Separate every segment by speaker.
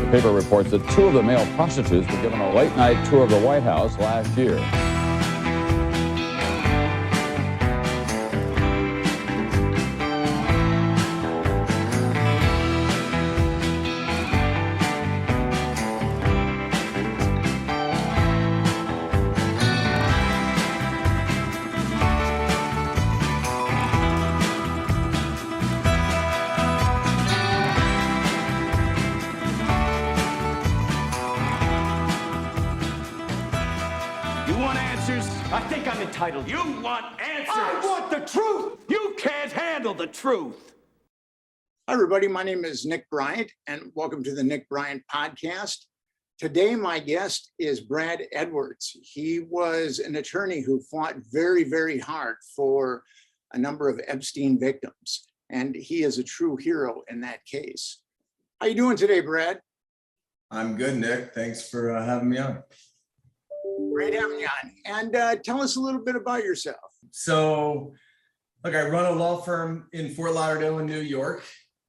Speaker 1: The paper reports that two of the male prostitutes were given a late-night tour of the White House last year.
Speaker 2: I think I'm entitled.
Speaker 3: You want answers.
Speaker 2: I want the truth.
Speaker 3: You can't handle the truth.
Speaker 4: Hi, everybody. My name is Nick Bryant, and welcome to the Nick Bryant podcast. Today, my guest is Brad Edwards. He was an attorney who fought very, very hard for a number of Epstein victims, and he is a true hero in that case. How you doing today, Brad?
Speaker 5: I'm good, Nick. Thanks for having me on.
Speaker 4: Great having you on. And tell us a little bit about yourself.
Speaker 5: So, look, I run a law firm in Fort Lauderdale in New York,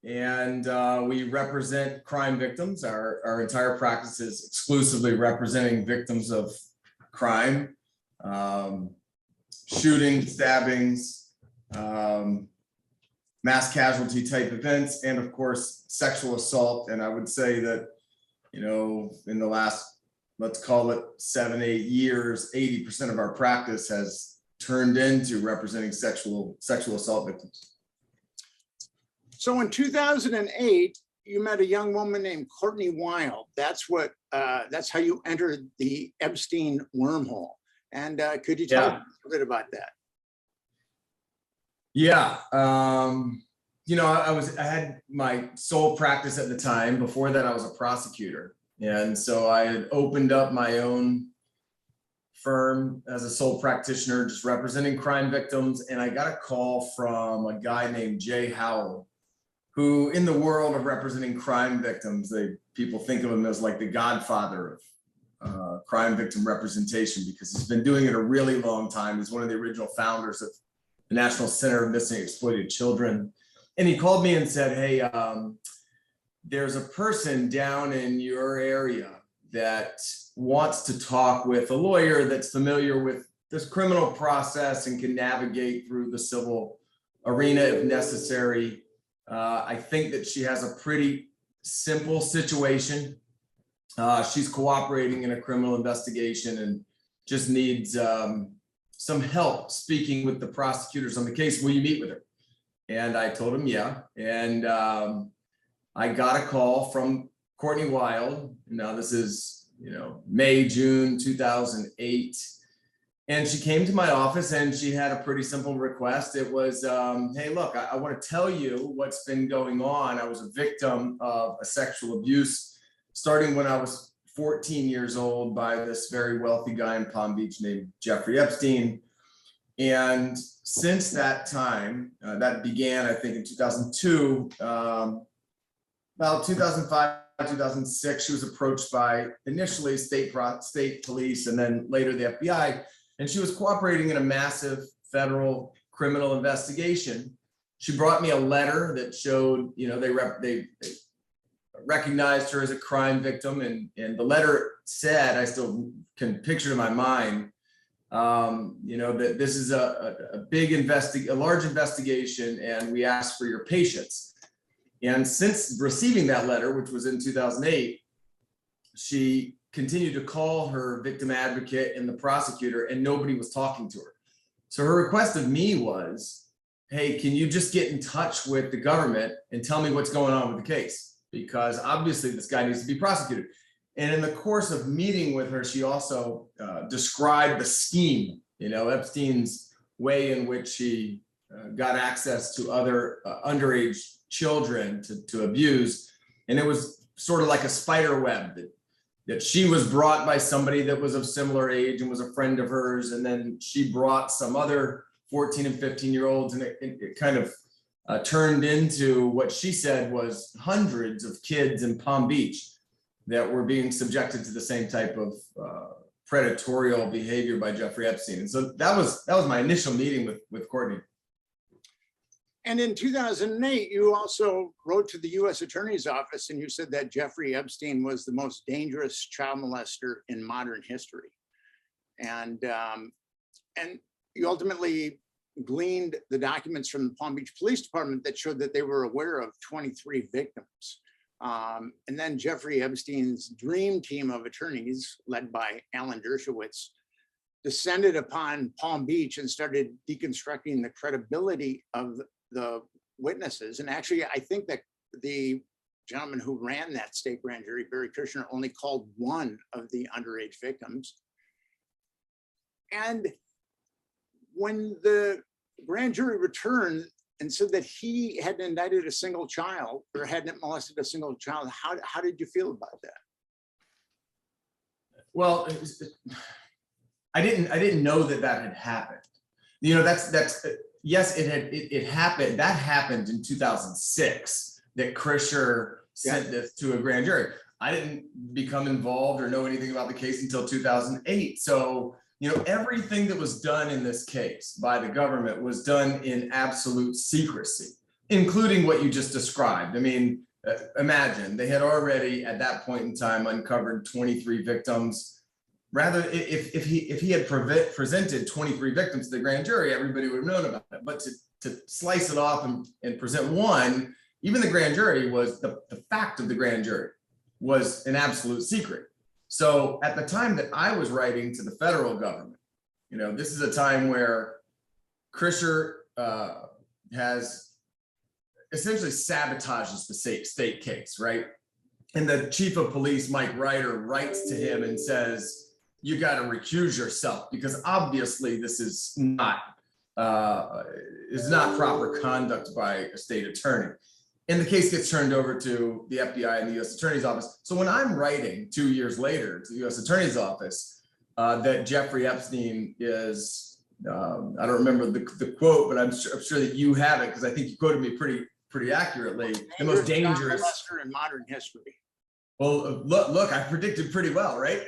Speaker 5: and we represent crime victims. Our entire practice is exclusively representing victims of crime, shootings, stabbings, mass casualty type events, and of course, sexual assault. And I would say that, you know, in the last, let's call it 7-8 years, 80% of our practice has turned into representing sexual assault victims.
Speaker 4: So in 2008, you met a young woman named Courtney Wild. That's how you entered the Epstein wormhole. And could you tell us a bit about that?
Speaker 5: Yeah. You know, I had my sole practice at the time. Before that, I was a prosecutor. And so I had opened up my own firm as a sole practitioner, just representing crime victims. And I got a call from a guy named Jay Howell, who in the world of representing crime victims, people think of him as like the godfather of crime victim representation, because he's been doing it a really long time. He's one of the original founders of the National Center of Missing and Exploited Children. And he called me and said, hey, there's a person down in your area that wants to talk with a lawyer that's familiar with this criminal process and can navigate through the civil arena if necessary. I think that she has a pretty simple situation. She's cooperating in a criminal investigation and just needs some help speaking with the prosecutors on the case. Will you meet with her? And I told him, yeah. And I got a call from Courtney Wild. Now this is, you know, May, June 2008. And she came to my office and she had a pretty simple request. It was, hey, look, I want to tell you what's been going on. I was a victim of a sexual abuse starting when I was 14 years old by this very wealthy guy in Palm Beach named Jeffrey Epstein. And since that time, that began, I think, in 2002, about 2005, 2006, she was approached by initially state police and then later the FBI, and she was cooperating in a massive federal criminal investigation. She brought me a letter that showed, you know, they recognized her as a crime victim, and the letter said, I still can picture it in my mind, you know, that this is a large investigation, and we ask for your patience. And since receiving that letter, which was in 2008, she continued to call her victim advocate and the prosecutor, and nobody was talking to her. So her request of me was, hey, can you just get in touch with the government and tell me what's going on with the case? Because obviously this guy needs to be prosecuted. And in the course of meeting with her, she also described the scheme, you know, Epstein's way in which he got access to other underage children to abuse. And it was sort of like a spider web that she was brought by somebody that was of similar age and was a friend of hers. And then she brought some other 14 and 15-year-olds, and it kind of turned into what she said was hundreds of kids in Palm Beach that were being subjected to the same type of predatorial behavior by Jeffrey Epstein. And so that was my initial meeting with Courtney.
Speaker 4: And in 2008, you also wrote to the U.S. Attorney's Office and you said that Jeffrey Epstein was the most dangerous child molester in modern history. And you ultimately gleaned the documents from the Palm Beach Police Department that showed that they were aware of 23 victims. And then Jeffrey Epstein's dream team of attorneys, led by Alan Dershowitz, descended upon Palm Beach and started deconstructing the credibility of the witnesses. And actually, I think that the gentleman who ran that state grand jury, Barry Kushner, only called one of the underage victims. And when the grand jury returned and said that he hadn't indicted a single child or hadn't molested a single child, how did you feel about that?
Speaker 5: Well, I didn't know that had happened. You know, that's yes, it happened. That happened in 2006. That Krischer sent this to a grand jury. I didn't become involved or know anything about the case until 2008. So, you know, everything that was done in this case by the government was done in absolute secrecy, including what you just described. I mean, imagine they had already at that point in time uncovered 23 victims. Rather, if he had presented 23 victims to the grand jury, everybody would have known about it. But to slice it off and present one, even the grand jury was the fact of the grand jury was an absolute secret. So at the time that I was writing to the federal government, you know, this is a time where Krischer has essentially sabotages the state case, right? And the chief of police, Mike Ryder, writes to him and says, you got to recuse yourself because obviously this is not proper conduct by a state attorney. And the case gets turned over to the FBI and the U.S. Attorney's Office. So when I'm writing 2 years later to the U.S. Attorney's Office that Jeffrey Epstein is, I don't remember the quote, but I'm sure that you have it because I think you quoted me pretty accurately. The most dangerous
Speaker 4: in modern history.
Speaker 5: Well, look, I predicted pretty well, right?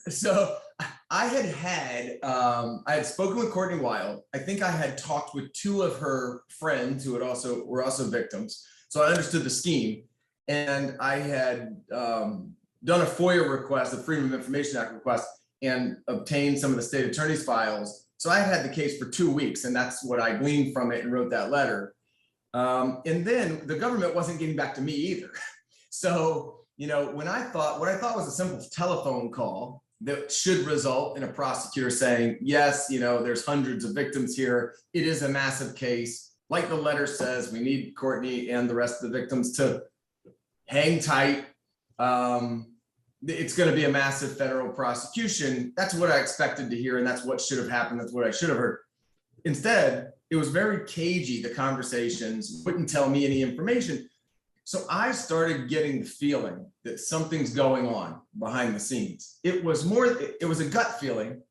Speaker 5: So I had spoken with Courtney Wild. I think I had talked with two of her friends who were also victims. So I understood the scheme, and I had done a FOIA request, a Freedom of Information Act request, and obtained some of the state attorney's files. So I had the case for 2 weeks, and that's what I gleaned from it and wrote that letter. And then the government wasn't getting back to me either. So, you know, what I thought was a simple telephone call that should result in a prosecutor saying, yes, you know, there's hundreds of victims here. It is a massive case. Like the letter says, we need Courtney and the rest of the victims to hang tight. It's going to be a massive federal prosecution. That's what I expected to hear. And that's what should have happened. That's what I should have heard. Instead, it was very cagey, the conversations, wouldn't tell me any information. So I started getting the feeling that something's going on behind the scenes. It was a gut feeling.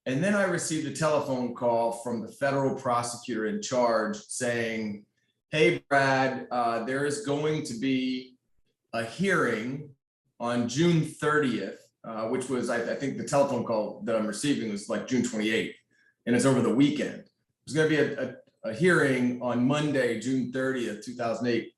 Speaker 5: And then I received a telephone call from the federal prosecutor in charge saying, hey, Brad, there is going to be a hearing on June 30th, which was, I think the telephone call that I'm receiving was like June 28th, and it's over the weekend. There's going to be a hearing on Monday, June 30th, 2008.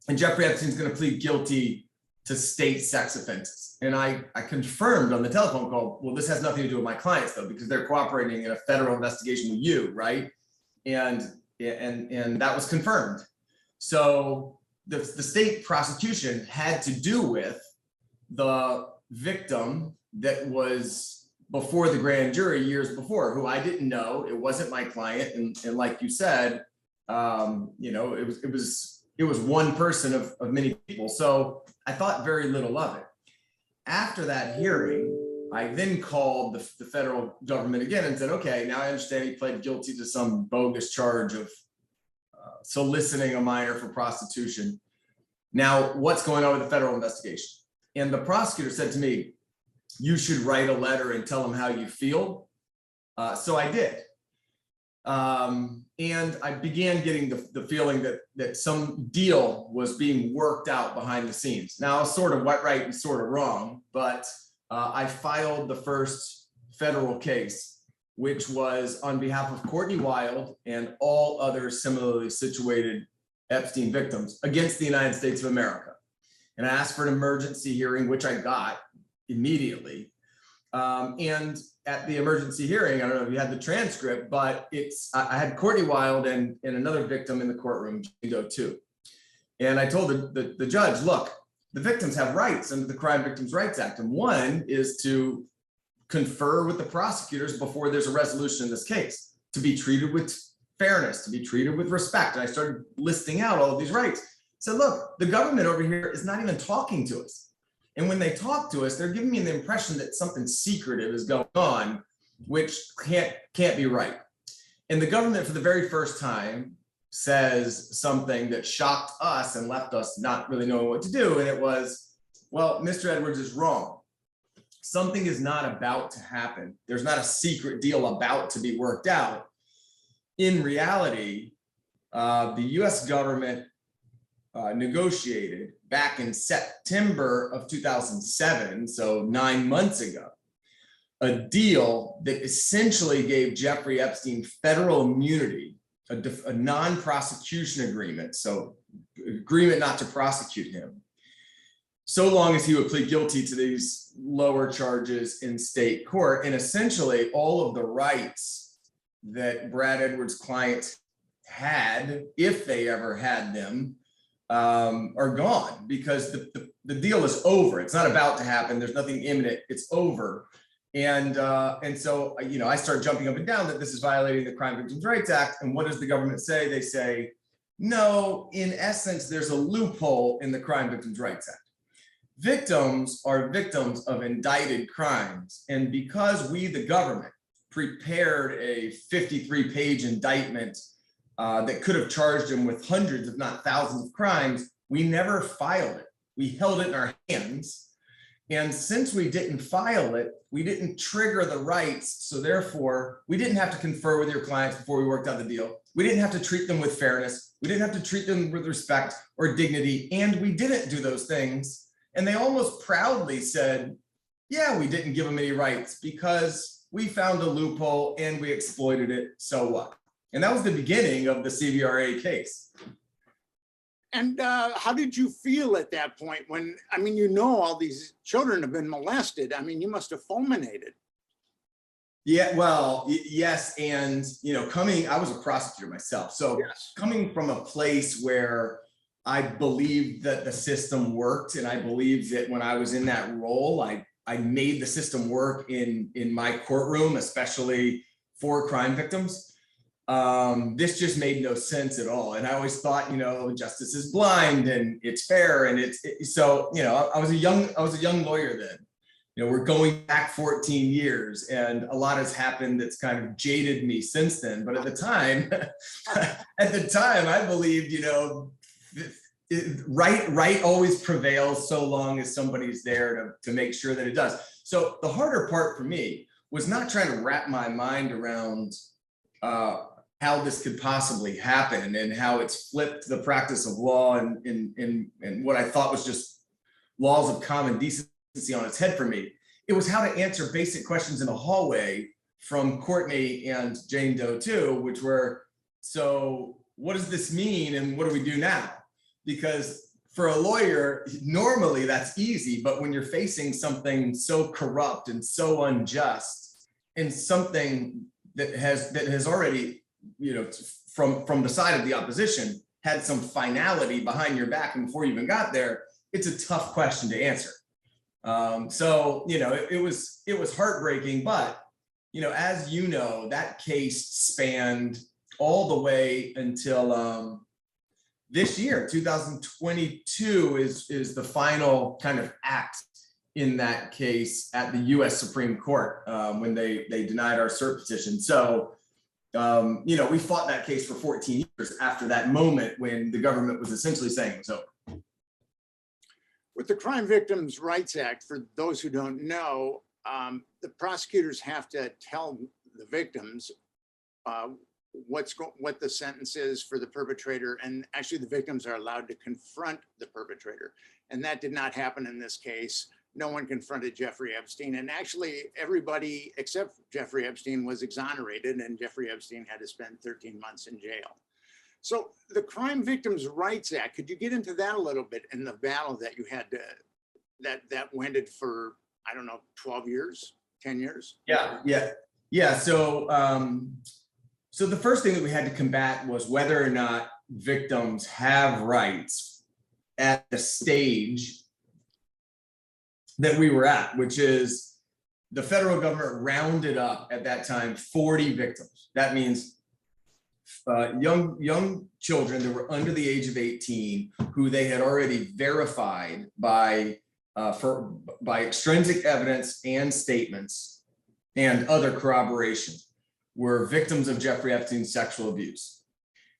Speaker 5: And Jeffrey Epstein's going to plead guilty to state sex offenses. And I confirmed on the telephone call, well, this has nothing to do with my clients though, because they're cooperating in a federal investigation with you, right? And that was confirmed. So the state prosecution had to do with the victim that was before the grand jury years before, who I didn't know. It wasn't my client. And like you said, you know, it was one person of many people. So I thought very little of it. After that hearing, I then called the federal government again and said, okay, now I understand he pled guilty to some bogus charge of soliciting a minor for prostitution. Now, what's going on with the federal investigation? And the prosecutor said to me, you should write a letter and tell them how you feel. So I did. And I began getting the feeling that some deal was being worked out behind the scenes. Now, I was sort of right and sort of wrong, but I filed the first federal case which was on behalf of Courtney Wild and all other similarly situated Epstein victims against the United States of America. And I asked for an emergency hearing, which I got immediately. And at the emergency hearing, I don't know if you had the transcript, but I had Courtney Wild and another victim in the courtroom, Jane Doe too. And I told the judge, look, the victims have rights under the Crime Victims' Rights Act. And one is to confer with the prosecutors before there's a resolution in this case, to be treated with fairness, to be treated with respect. And I started listing out all of these rights. So look, the government over here is not even talking to us. And when they talk to us, they're giving me the impression that something secretive is going on, which can't be right. And the government, for the very first time, says something that shocked us and left us not really knowing what to do. And it was, well, Mr. Edwards is wrong. Something is not about to happen. There's not a secret deal about to be worked out. In reality, the US government negotiated back in September of 2007, so 9 months ago, a deal that essentially gave Jeffrey Epstein federal immunity, a non-prosecution agreement, so agreement not to prosecute him, so long as he would plead guilty to these lower charges in state court. And essentially all of the rights that Brad Edwards' client had, if they ever had them, are gone, because the deal is over. It's not about to happen. There's nothing imminent. It's over. And so, I start jumping up and down that this is violating the Crime Victims' Rights Act. And what does the government say? They say, no, in essence, there's a loophole in the Crime Victims' Rights Act. Victims are victims of indicted crimes. And because we, the government, prepared a 53-page indictment that could have charged him with hundreds, if not thousands of crimes, we never filed it. We held it in our hands. And since we didn't file it, we didn't trigger the rights. So therefore, we didn't have to confer with your clients before we worked out the deal. We didn't have to treat them with fairness. We didn't have to treat them with respect or dignity. And we didn't do those things. And they almost proudly said, yeah, we didn't give them any rights because we found a loophole and we exploited it. So what? And that was the beginning of the CVRA case.
Speaker 4: And how did you feel at that point when, all these children have been molested? You must have fulminated.
Speaker 5: Yeah, well, yes. And, I was a prosecutor myself. So yes, coming from a place where I believed that the system worked, and I believed that when I was in that role, I made the system work in my courtroom, especially for crime victims. This just made no sense at all. And I always thought, justice is blind and it's fair. And I was a young lawyer then. We're going back 14 years and a lot has happened that's kind of jaded me since then. But at the time, I believed, right always prevails so long as somebody's there to make sure that it does. So the harder part for me was not trying to wrap my mind around how this could possibly happen and how it's flipped the practice of law and what I thought was just laws of common decency on its head for me. It was how to answer basic questions in a hallway from Courtney and Jane Doe too, which were, so what does this mean and what do we do now? Because for a lawyer, normally that's easy, but when you're facing something so corrupt and so unjust and something that has already, from the side of the opposition, had some finality behind your back and before you even got there, it's a tough question to answer. It was heartbreaking, but, as that case spanned all the way until this year, 2022 is the final kind of act in that case at the US Supreme Court when they denied our cert petition. So, we fought that case for 14 years after that moment when the government was essentially saying it was over.
Speaker 4: With the Crime Victims' Rights Act, for those who don't know, the prosecutors have to tell the victims what the sentence is for the perpetrator, and actually the victims are allowed to confront the perpetrator. And that did not happen in this case. no one confronted Jeffrey Epstein. And actually, everybody except Jeffrey Epstein was exonerated, and Jeffrey Epstein had to spend 13 months in jail. So the Crime Victims' Rights Act, could you get into that a little bit in the battle that you had to, that wended for, I don't know, 12 years, 10 years?
Speaker 5: Yeah. So the first thing that we had to combat was whether or not victims have rights at the stage that we were at, which is the federal government rounded up at that time 40 victims. That means young children that were under the age of 18 who they had already verified by extrinsic evidence and statements and other corroboration were victims of Jeffrey Epstein's sexual abuse.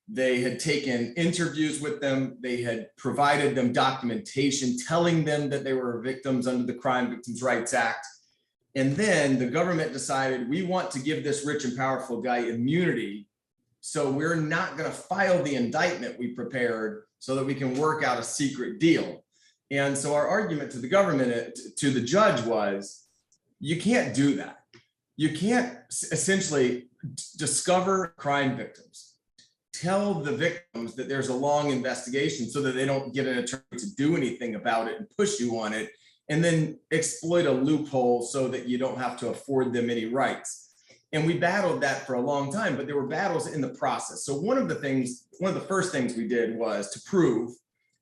Speaker 5: They had taken interviews with them. They had provided them documentation telling them that they were victims under the Crime Victims' Rights Act. And then the government decided, we want to give this rich and powerful guy immunity, so we're not going to file the indictment we prepared so that we can work out a secret deal. And so our argument to the government, to the judge, was, you can't do that. You can't essentially discover crime victims, tell the victims that there's a long investigation so that they don't get an attorney to do anything about it and push you on it, and then exploit a loophole so that you don't have to afford them any rights. And we battled that for a long time, but there were battles in the process. So one of the first things we did was to prove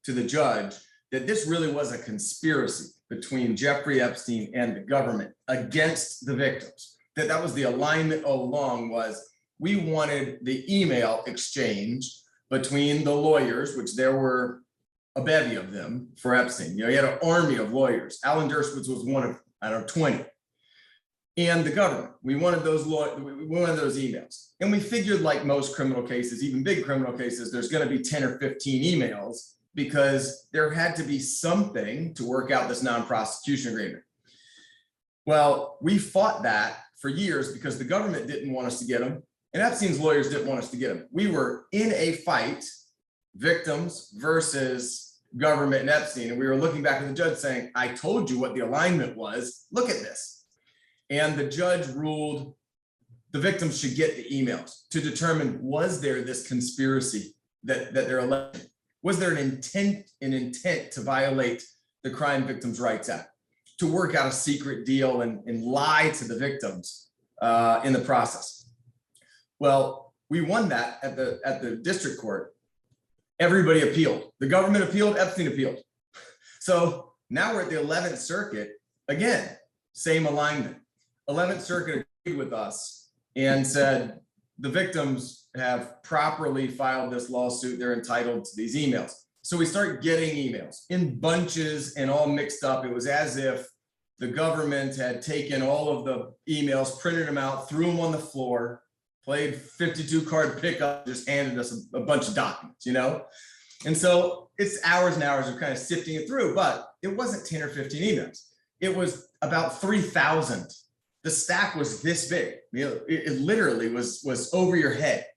Speaker 5: to the judge that this really was a conspiracy between Jeffrey Epstein and the government against the victims. That was the alignment all along, was we wanted the email exchange between the lawyers, which there were a bevy of them for Epstein. You know, he had an army of lawyers. Alan Dershowitz was one of, 20. And the government. We wanted those emails. And we figured, like most criminal cases, even big criminal cases, there's going to be 10 or 15 emails, because there had to be something to work out this non-prosecution agreement. Well, we fought that for years because the government didn't want us to get them, and Epstein's lawyers didn't want us to get them. We were in a fight, victims versus government and Epstein, and we were looking back at the judge saying, I told you what the alignment was, look at this. And the judge ruled the victims should get the emails to determine, was there this conspiracy that they're alleging? Was there an intent to violate the Crime Victims' Rights Act, to work out a secret deal and lie to the victims in the process? Well, we won that at the district court. Everybody appealed. The government appealed, Epstein appealed. So now we're at the 11th Circuit. Again, same alignment. 11th Circuit agreed with us and said, the victims have properly filed this lawsuit. They're entitled to these emails. So we start getting emails in bunches and all mixed up. It was as if the government had taken all of the emails, printed them out, threw them on the floor, played 52 card pickup, just handed us a bunch of documents, you know? And so it's hours and hours of kind of sifting it through, but it wasn't 10 or 15 emails. It was about 3,000. The stack was this big. You know, it literally was over your head.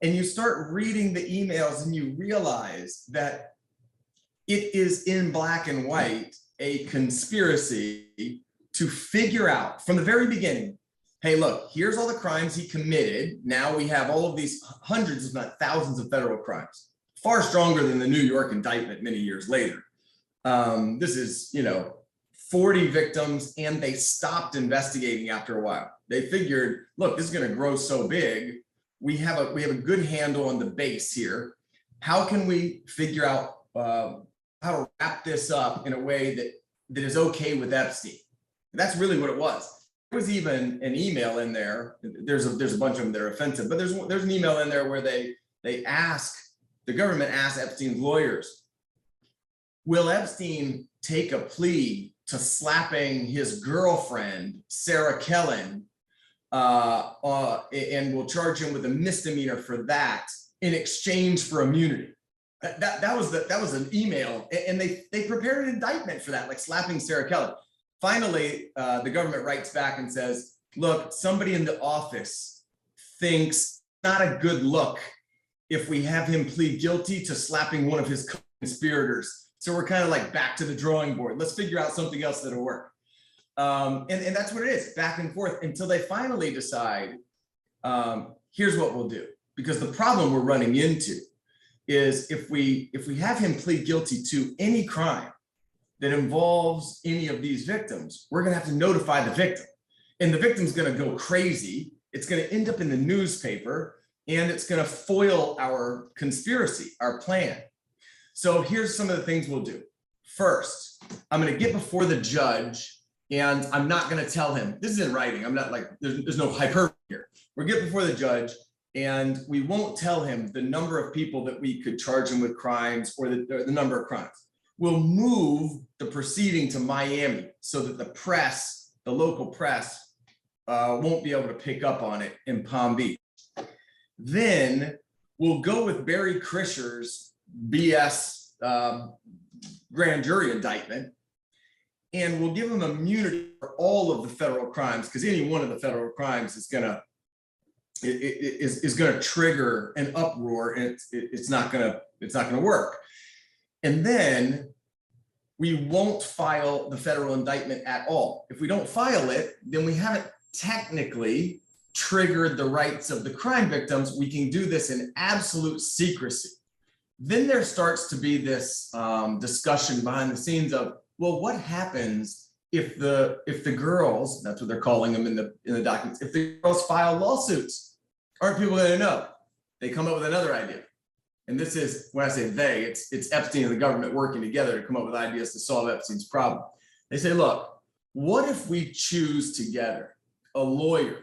Speaker 5: And you start reading the emails and you realize that it is in black and white a conspiracy to figure out from the very beginning, hey, look, here's all the crimes he committed. Now we have all of these hundreds, if not thousands, of federal crimes, far stronger than the New York indictment many years later. This is, 40 victims, and they stopped investigating after a while. They figured, look, this is going to grow so big. We have a good handle on the base here. How can we figure out how to wrap this up in a way that is okay with Epstein? And that's really what it was. There was even an email in there. There's a bunch of them that are offensive, but there's an email in there where the government asked Epstein's lawyers, will Epstein take a plea to slapping his girlfriend, Sarah Kellen, and will charge him with a misdemeanor for that in exchange for immunity? That was an email, and they prepared an indictment for that, like slapping Sarah Kellen. Finally, the government writes back and says, look, somebody in the office thinks not a good look if we have him plead guilty to slapping one of his conspirators, So we're kind of like back to the drawing board. Let's figure out something else that'll work. And that's what it is, back and forth until they finally decide, here's what we'll do. Because the problem we're running into is if we have him plead guilty to any crime that involves any of these victims, we're gonna have to notify the victim. And the victim's gonna go crazy. It's gonna end up in the newspaper, and it's gonna foil our conspiracy, our plan. So here's some of the things we'll do. First, I'm gonna get before the judge, and I'm not gonna tell him, this is in writing, I'm not like, there's no hyperbole here. We'll get before the judge, and we won't tell him the number of people that we could charge him with crimes or the number of crimes. We'll move the proceeding to Miami so that the press, the local press, won't be able to pick up on it in Palm Beach. Then we'll go with Barry Krischer's BS grand jury indictment, and we'll give him immunity for all of the federal crimes, because any one of the federal crimes is gonna trigger an uproar, and it's not gonna work. And then we won't file the federal indictment at all. If we don't file it, then we haven't technically triggered the rights of the crime victims. We can do this in absolute secrecy. Then there starts to be this discussion behind the scenes of, well, what happens if the girls, that's what they're calling them in the documents, if the girls file lawsuits? Aren't people going to know? They come up with another idea. And this is, when I say they, it's Epstein and the government working together to come up with ideas to solve Epstein's problem. They say, look, what if we choose together a lawyer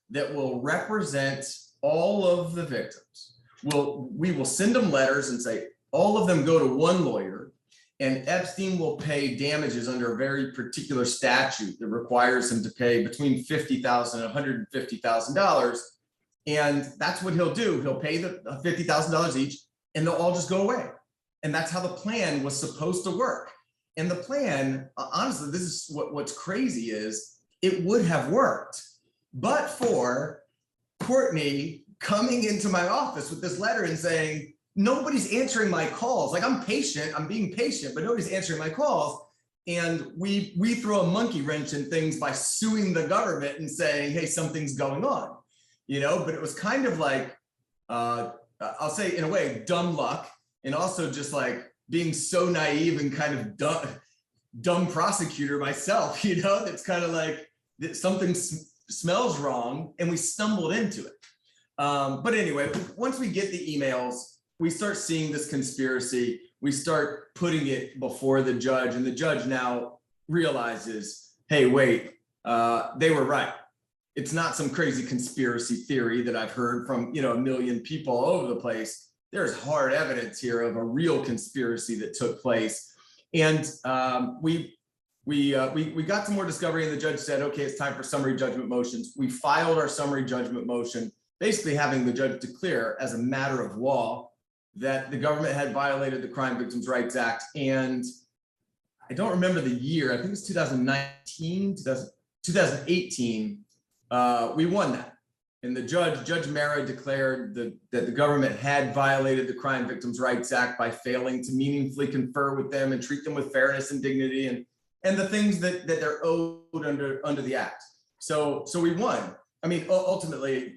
Speaker 5: that will represent all of the victims? We will send them letters and say, all of them go to one lawyer, and Epstein will pay damages under a very particular statute that requires him to pay between $50,000 and $150,000. And that's what he'll do. He'll pay the $50,000 each, and they'll all just go away. And that's how the plan was supposed to work. And the plan, honestly, this is what's crazy is it would have worked, but for Courtney coming into my office with this letter and saying, nobody's answering my calls. Like, I'm patient, I'm being patient, but nobody's answering my calls. And we throw a monkey wrench in things by suing the government and saying, hey, something's going on. You know, but it was kind of like, I'll say in a way, dumb luck, and also just like being so naive and kind of dumb prosecutor myself, you know, that's kind of like that something smells wrong, and we stumbled into it. But anyway, once we get the emails, we start seeing this conspiracy, we start putting it before the judge, and the judge now realizes, hey, wait, they were right. It's not some crazy conspiracy theory that I've heard from, a million people all over the place. There's hard evidence here of a real conspiracy that took place. And we got some more discovery, and the judge said, okay, it's time for summary judgment motions. We filed our summary judgment motion, basically having the judge declare as a matter of law that the government had violated the Crime Victims' Rights Act. And I don't remember the year, I think it's 2019, 2018. We won that. And the Judge Mara declared that the government had violated the Crime Victims' Rights Act by failing to meaningfully confer with them and treat them with fairness and dignity and the things that they're owed under the act. So we won. I mean, ultimately,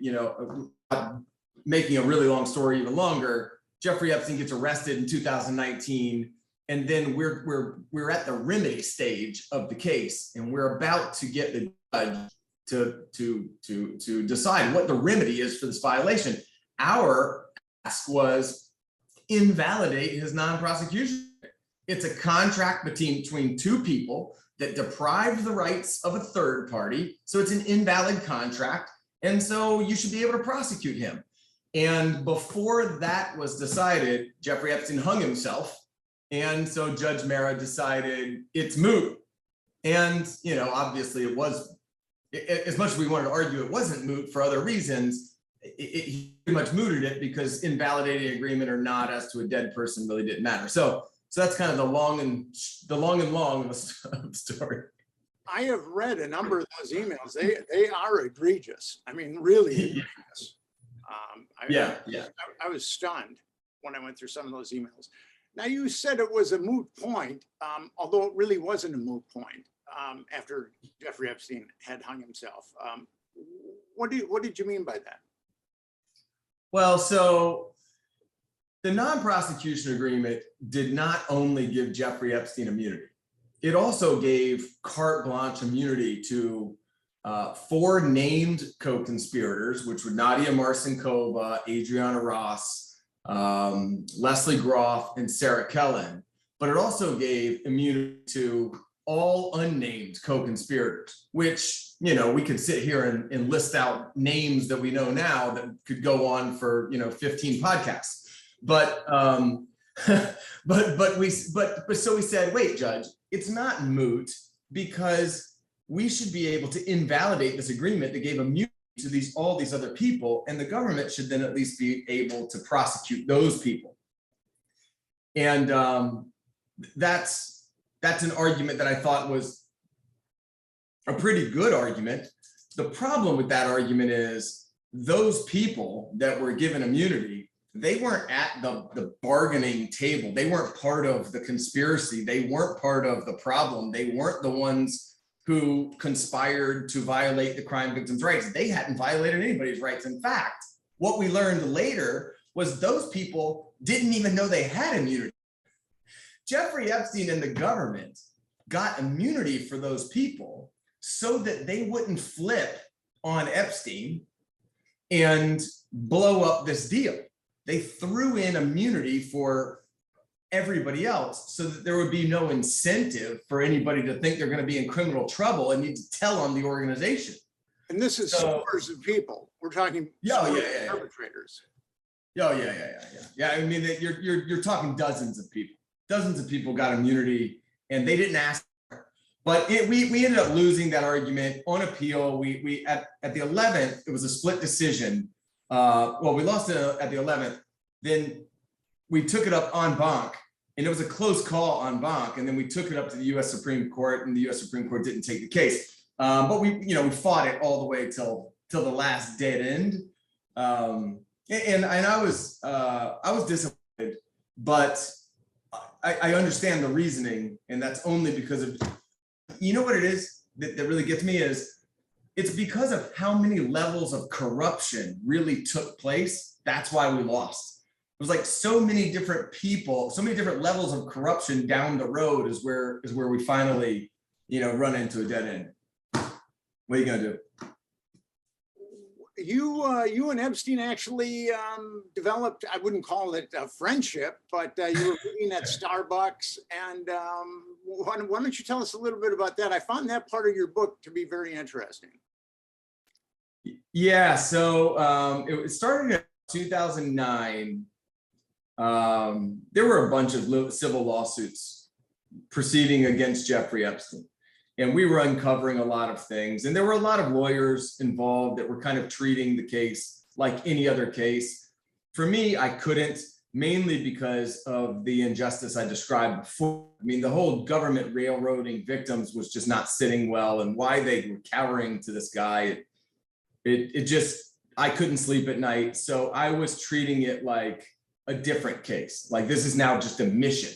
Speaker 5: making a really long story even longer, Jeffrey Epstein gets arrested in 2019, and then we're at the remedy stage of the case, and we're about to get the judge to decide what the remedy is for this violation. Our ask was invalidate his non-prosecution. It's a contract between two people that deprived the rights of a third party. So it's an invalid contract. And so you should be able to prosecute him. And before that was decided, Jeffrey Epstein hung himself. And so Judge Mara decided it's moot. And, obviously it was, as much as we wanted to argue it wasn't moot for other reasons, he pretty much mooted it because invalidating agreement or not as to a dead person really didn't matter. So that's kind of the long and long of the story.
Speaker 4: I have read a number of those emails. They are egregious. I mean, really egregious.
Speaker 5: Yeah.
Speaker 4: I was stunned when I went through some of those emails. Now, you said it was a moot point, although it really wasn't a moot point after Jeffrey Epstein had hung himself. What did you mean by that?
Speaker 5: Well, so the non-prosecution agreement did not only give Jeffrey Epstein immunity, it also gave carte blanche immunity to 4 named co-conspirators, which were Nadia Marcinkova, Adriana Ross, Leslie Groff, and Sarah Kellen. But it also gave immunity to all unnamed co-conspirators, which, you know, we could sit here and list out names that we know now that could go on for, 15 podcasts. But so we said, wait, Judge, it's not moot because we should be able to invalidate this agreement that gave immunity to all these other people, and the government should then at least be able to prosecute those people. And that's an argument that I thought was a pretty good argument. The problem with that argument is those people that were given immunity, they weren't at the bargaining table. They weren't part of the conspiracy. They weren't part of the problem. They weren't the ones who conspired to violate the crime victims' rights. They hadn't violated anybody's rights. In fact, what we learned later was those people didn't even know they had immunity. Jeffrey Epstein and the government got immunity for those people so that they wouldn't flip on Epstein and blow up this deal. They threw in immunity for everybody else so that there would be no incentive for anybody to think they're going to be in criminal trouble and need to tell on the organization.
Speaker 4: And this is scores of people. We're talking perpetrators.
Speaker 5: Yeah. I mean, you're talking dozens of people. Dozens of people got immunity and they didn't ask for it. But we ended up losing that argument on appeal. We at the 11th, it was a split decision. We lost it at the 11th. Then we took it up en banc, and it was a close call en banc. And then we took it up to the U.S. Supreme Court, and the U.S. Supreme Court didn't take the case. But we fought it all the way till the last dead end. And I was disappointed, but I understand the reasoning, and that's only because of, what it is that really gets me is it's because of how many levels of corruption really took place. That's why we lost. It was like so many different people, so many different levels of corruption down the road is where we finally, run into a dead end. What are you gonna do?
Speaker 4: You and Epstein actually developed, I wouldn't call it a friendship, but you were meeting at Starbucks. And why don't you tell us a little bit about that? I found that part of your book to be very interesting.
Speaker 5: Yeah, so it started in 2009. There were a bunch of civil lawsuits proceeding against Jeffrey Epstein. And we were uncovering a lot of things. And there were a lot of lawyers involved that were kind of treating the case like any other case. For me, I couldn't, mainly because of the injustice I described before. I mean, the whole government railroading victims was just not sitting well, and why they were cowering to this guy. It just, I couldn't sleep at night. So I was treating it like a different case. Like, this is now just a mission.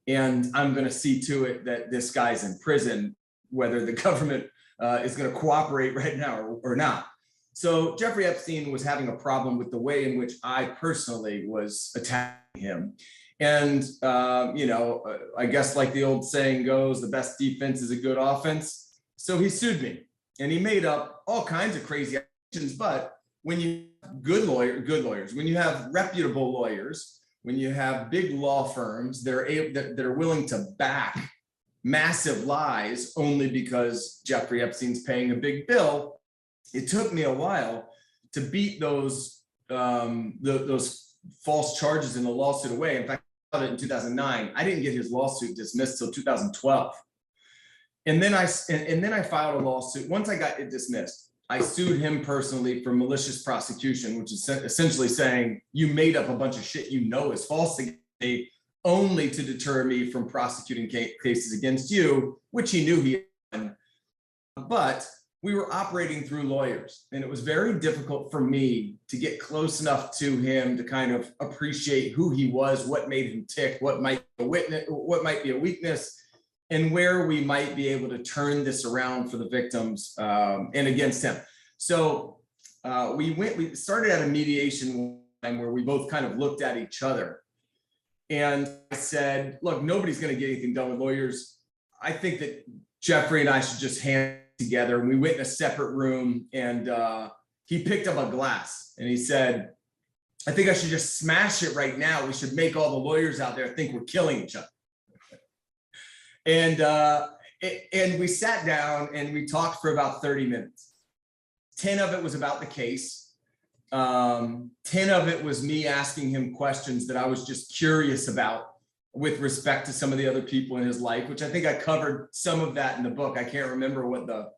Speaker 5: And I'm going to see to it that this guy's in prison, whether the government is going to cooperate right now or not. So Jeffrey Epstein was having a problem with the way in which I personally was attacking him. And, I guess like the old saying goes, the best defense is a good offense. So he sued me, and he made up all kinds of crazy actions. But when you have good lawyers, when you have reputable lawyers, when you have big law firms that are willing to back massive lies only because Jeffrey Epstein's paying a big bill, it took me a while to beat those false charges in the lawsuit away. In fact, I filed it in 2009. I didn't get his lawsuit dismissed till 2012, and then I filed a lawsuit. Once I got it dismissed, I sued him personally for malicious prosecution, which is essentially saying you made up a bunch of shit is false against me, only to deter me from prosecuting cases against you, which he knew he had done. But we were operating through lawyers, and it was very difficult for me to get close enough to him to kind of appreciate who he was, what made him tick, what might be a weakness, and where we might be able to turn this around for the victims and against him. So we started at a mediation where we both kind of looked at each other. And I said, look, nobody's going to get anything done with lawyers. I think that Jeffrey and I should just hand it together. And we went in a separate room, and he picked up a glass and he said, I think I should just smash it right now. We should make all the lawyers out there think we're killing each other. And we sat down and we talked for about 30 minutes. 10 of it was about the case. 10 of it was me asking him questions that I was just curious about with respect to some of the other people in his life, which I think I covered some of that in the book. I can't remember what the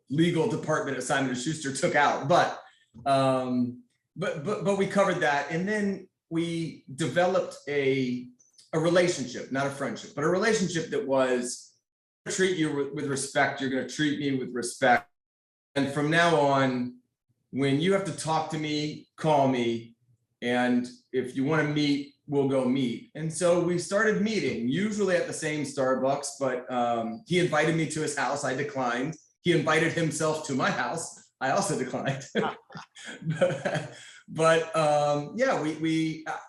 Speaker 5: legal department at Simon & Schuster took out, but we covered that. And then we developed a relationship, not a friendship, but a relationship that was treat you with respect. You're going to treat me with respect. And from now on, when you have to talk to me, call me. And if you want to meet, we'll go meet. And so we started meeting, usually at the same Starbucks, but he invited me to his house. I declined. He invited himself to my house. I also declined. But yeah,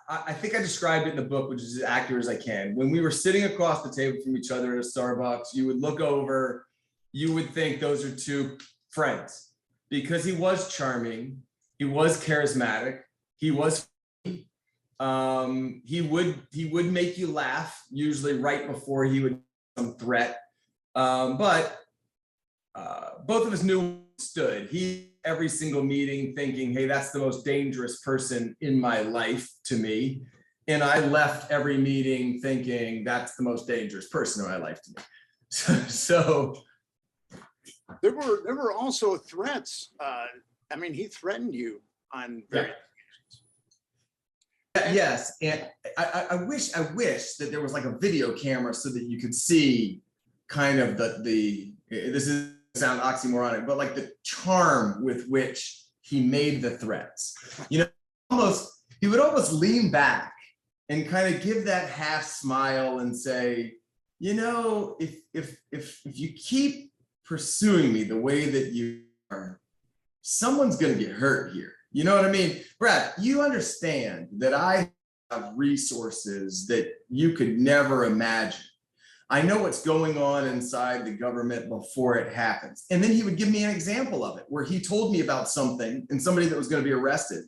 Speaker 5: I think I described it in the book, which is as accurate as I can. When we were sitting across the table from each other at a Starbucks, you would look over, you would think those are two friends, because he was charming, he was charismatic, he was funny. He would make you laugh, usually right before he would some threat. But both of us knew stood. He every single meeting thinking, hey, that's the most dangerous person in my life to me. And I left every meeting thinking that's the most dangerous person in my life to me. So
Speaker 4: there were also threats. I mean, he threatened you on various occasions.
Speaker 5: Yes, and I wish that there was like a video camera so that you could see kind of the this is sound oxymoronic, but like the charm with which he made the threats. You know, he would almost lean back and kind of give that half smile and say, you know, if you keep pursuing me the way that you are, someone's going to get hurt here. You know what I mean? Brad, you understand that I have resources that you could never imagine. I know what's going on inside the government before it happens. And then he would give me an example of it where he told me about something and somebody that was going to be arrested.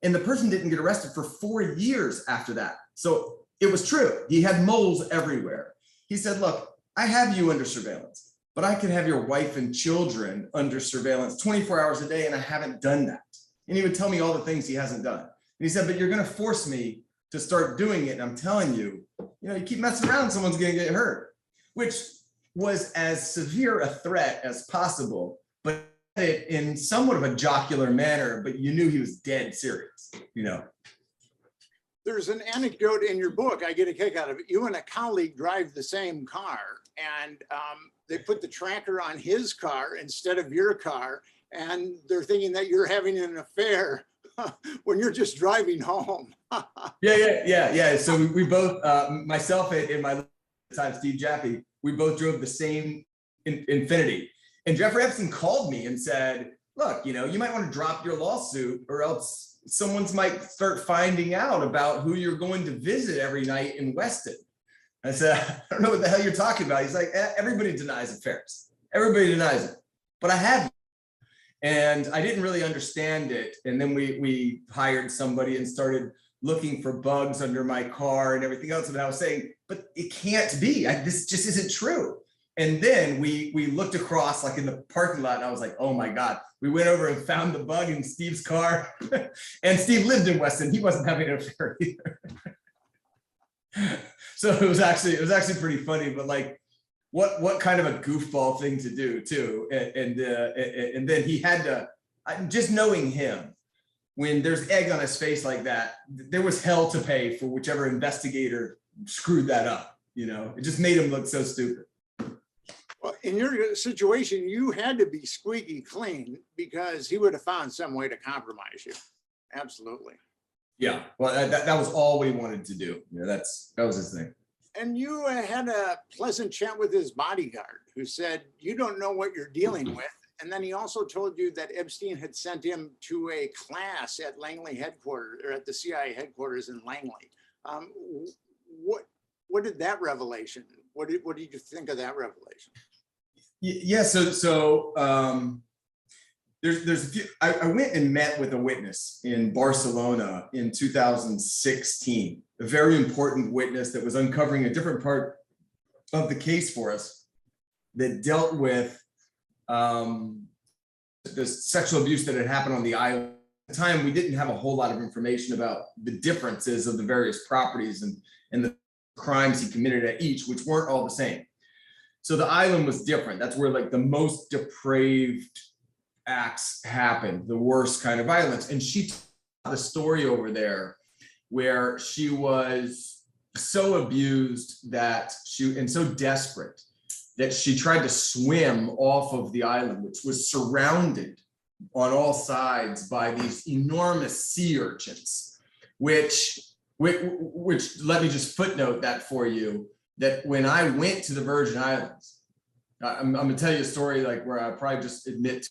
Speaker 5: And the person didn't get arrested for 4 years after that. So it was true. He had moles everywhere. He said, look, I have you under surveillance, but I can have your wife and children under surveillance 24 hours a day, and I haven't done that. And he would tell me all the things he hasn't done. And he said, but you're going to force me to start doing it. And I'm telling you, you keep messing around, someone's going to get hurt, which was as severe a threat as possible, but in somewhat of a jocular manner, but you knew he was dead serious,
Speaker 4: There's an anecdote in your book, I get a kick out of it. You and a colleague drive the same car, and they put the tracker on his car instead of your car, and they're thinking that you're having an affair when you're just driving home.
Speaker 5: Yeah. So we both, myself and my time, Steve Jaffe, we both drove the same Infiniti. And Jeffrey Epstein called me and said, look, you might want to drop your lawsuit or else someone might start finding out about who you're going to visit every night in Weston. I said, I don't know what the hell you're talking about. He's like, everybody denies affairs. Everybody denies it. But I have. And I didn't really understand it. And then we hired somebody and started looking for bugs under my car and everything else. And I was saying, but it can't be. This just isn't true. And then we looked across like in the parking lot and I was like, oh my God. We went over and found the bug in Steve's car. And Steve lived in Weston. He wasn't having an affair either. So it was actually pretty funny, but like, what kind of a goofball thing to do too. And then he had to, just knowing him, when there's egg on his face like that, there was hell to pay for whichever investigator screwed that up. It just made him look so stupid.
Speaker 4: Well, in your situation, you had to be squeaky clean because he would have found some way to compromise you. Absolutely.
Speaker 5: Yeah, well, that was all we wanted to do. You know, that was his thing.
Speaker 4: And you had a pleasant chat with his bodyguard who said, you don't know what you're dealing with. And then he also told you that Epstein had sent him to a class at Langley headquarters, or at the CIA headquarters in Langley. What did that revelation, what did you think of that revelation?
Speaker 5: Yeah, so there's a few. I went and met with a witness in Barcelona in 2016, a very important witness that was uncovering a different part of the case for us that dealt with the sexual abuse that had happened on the island. At the time, we didn't have a whole lot of information about the differences of the various properties and the crimes he committed at each, which weren't all the same. So the island was different. That's where like the most depraved acts happened, the worst kind of violence. And she told the story over there where she was so abused that and so desperate that she tried to swim off of the island, which was surrounded on all sides by these enormous sea urchins, which let me just footnote that for you, that when I went to the Virgin Islands, I'm gonna tell you a story like where I probably just admit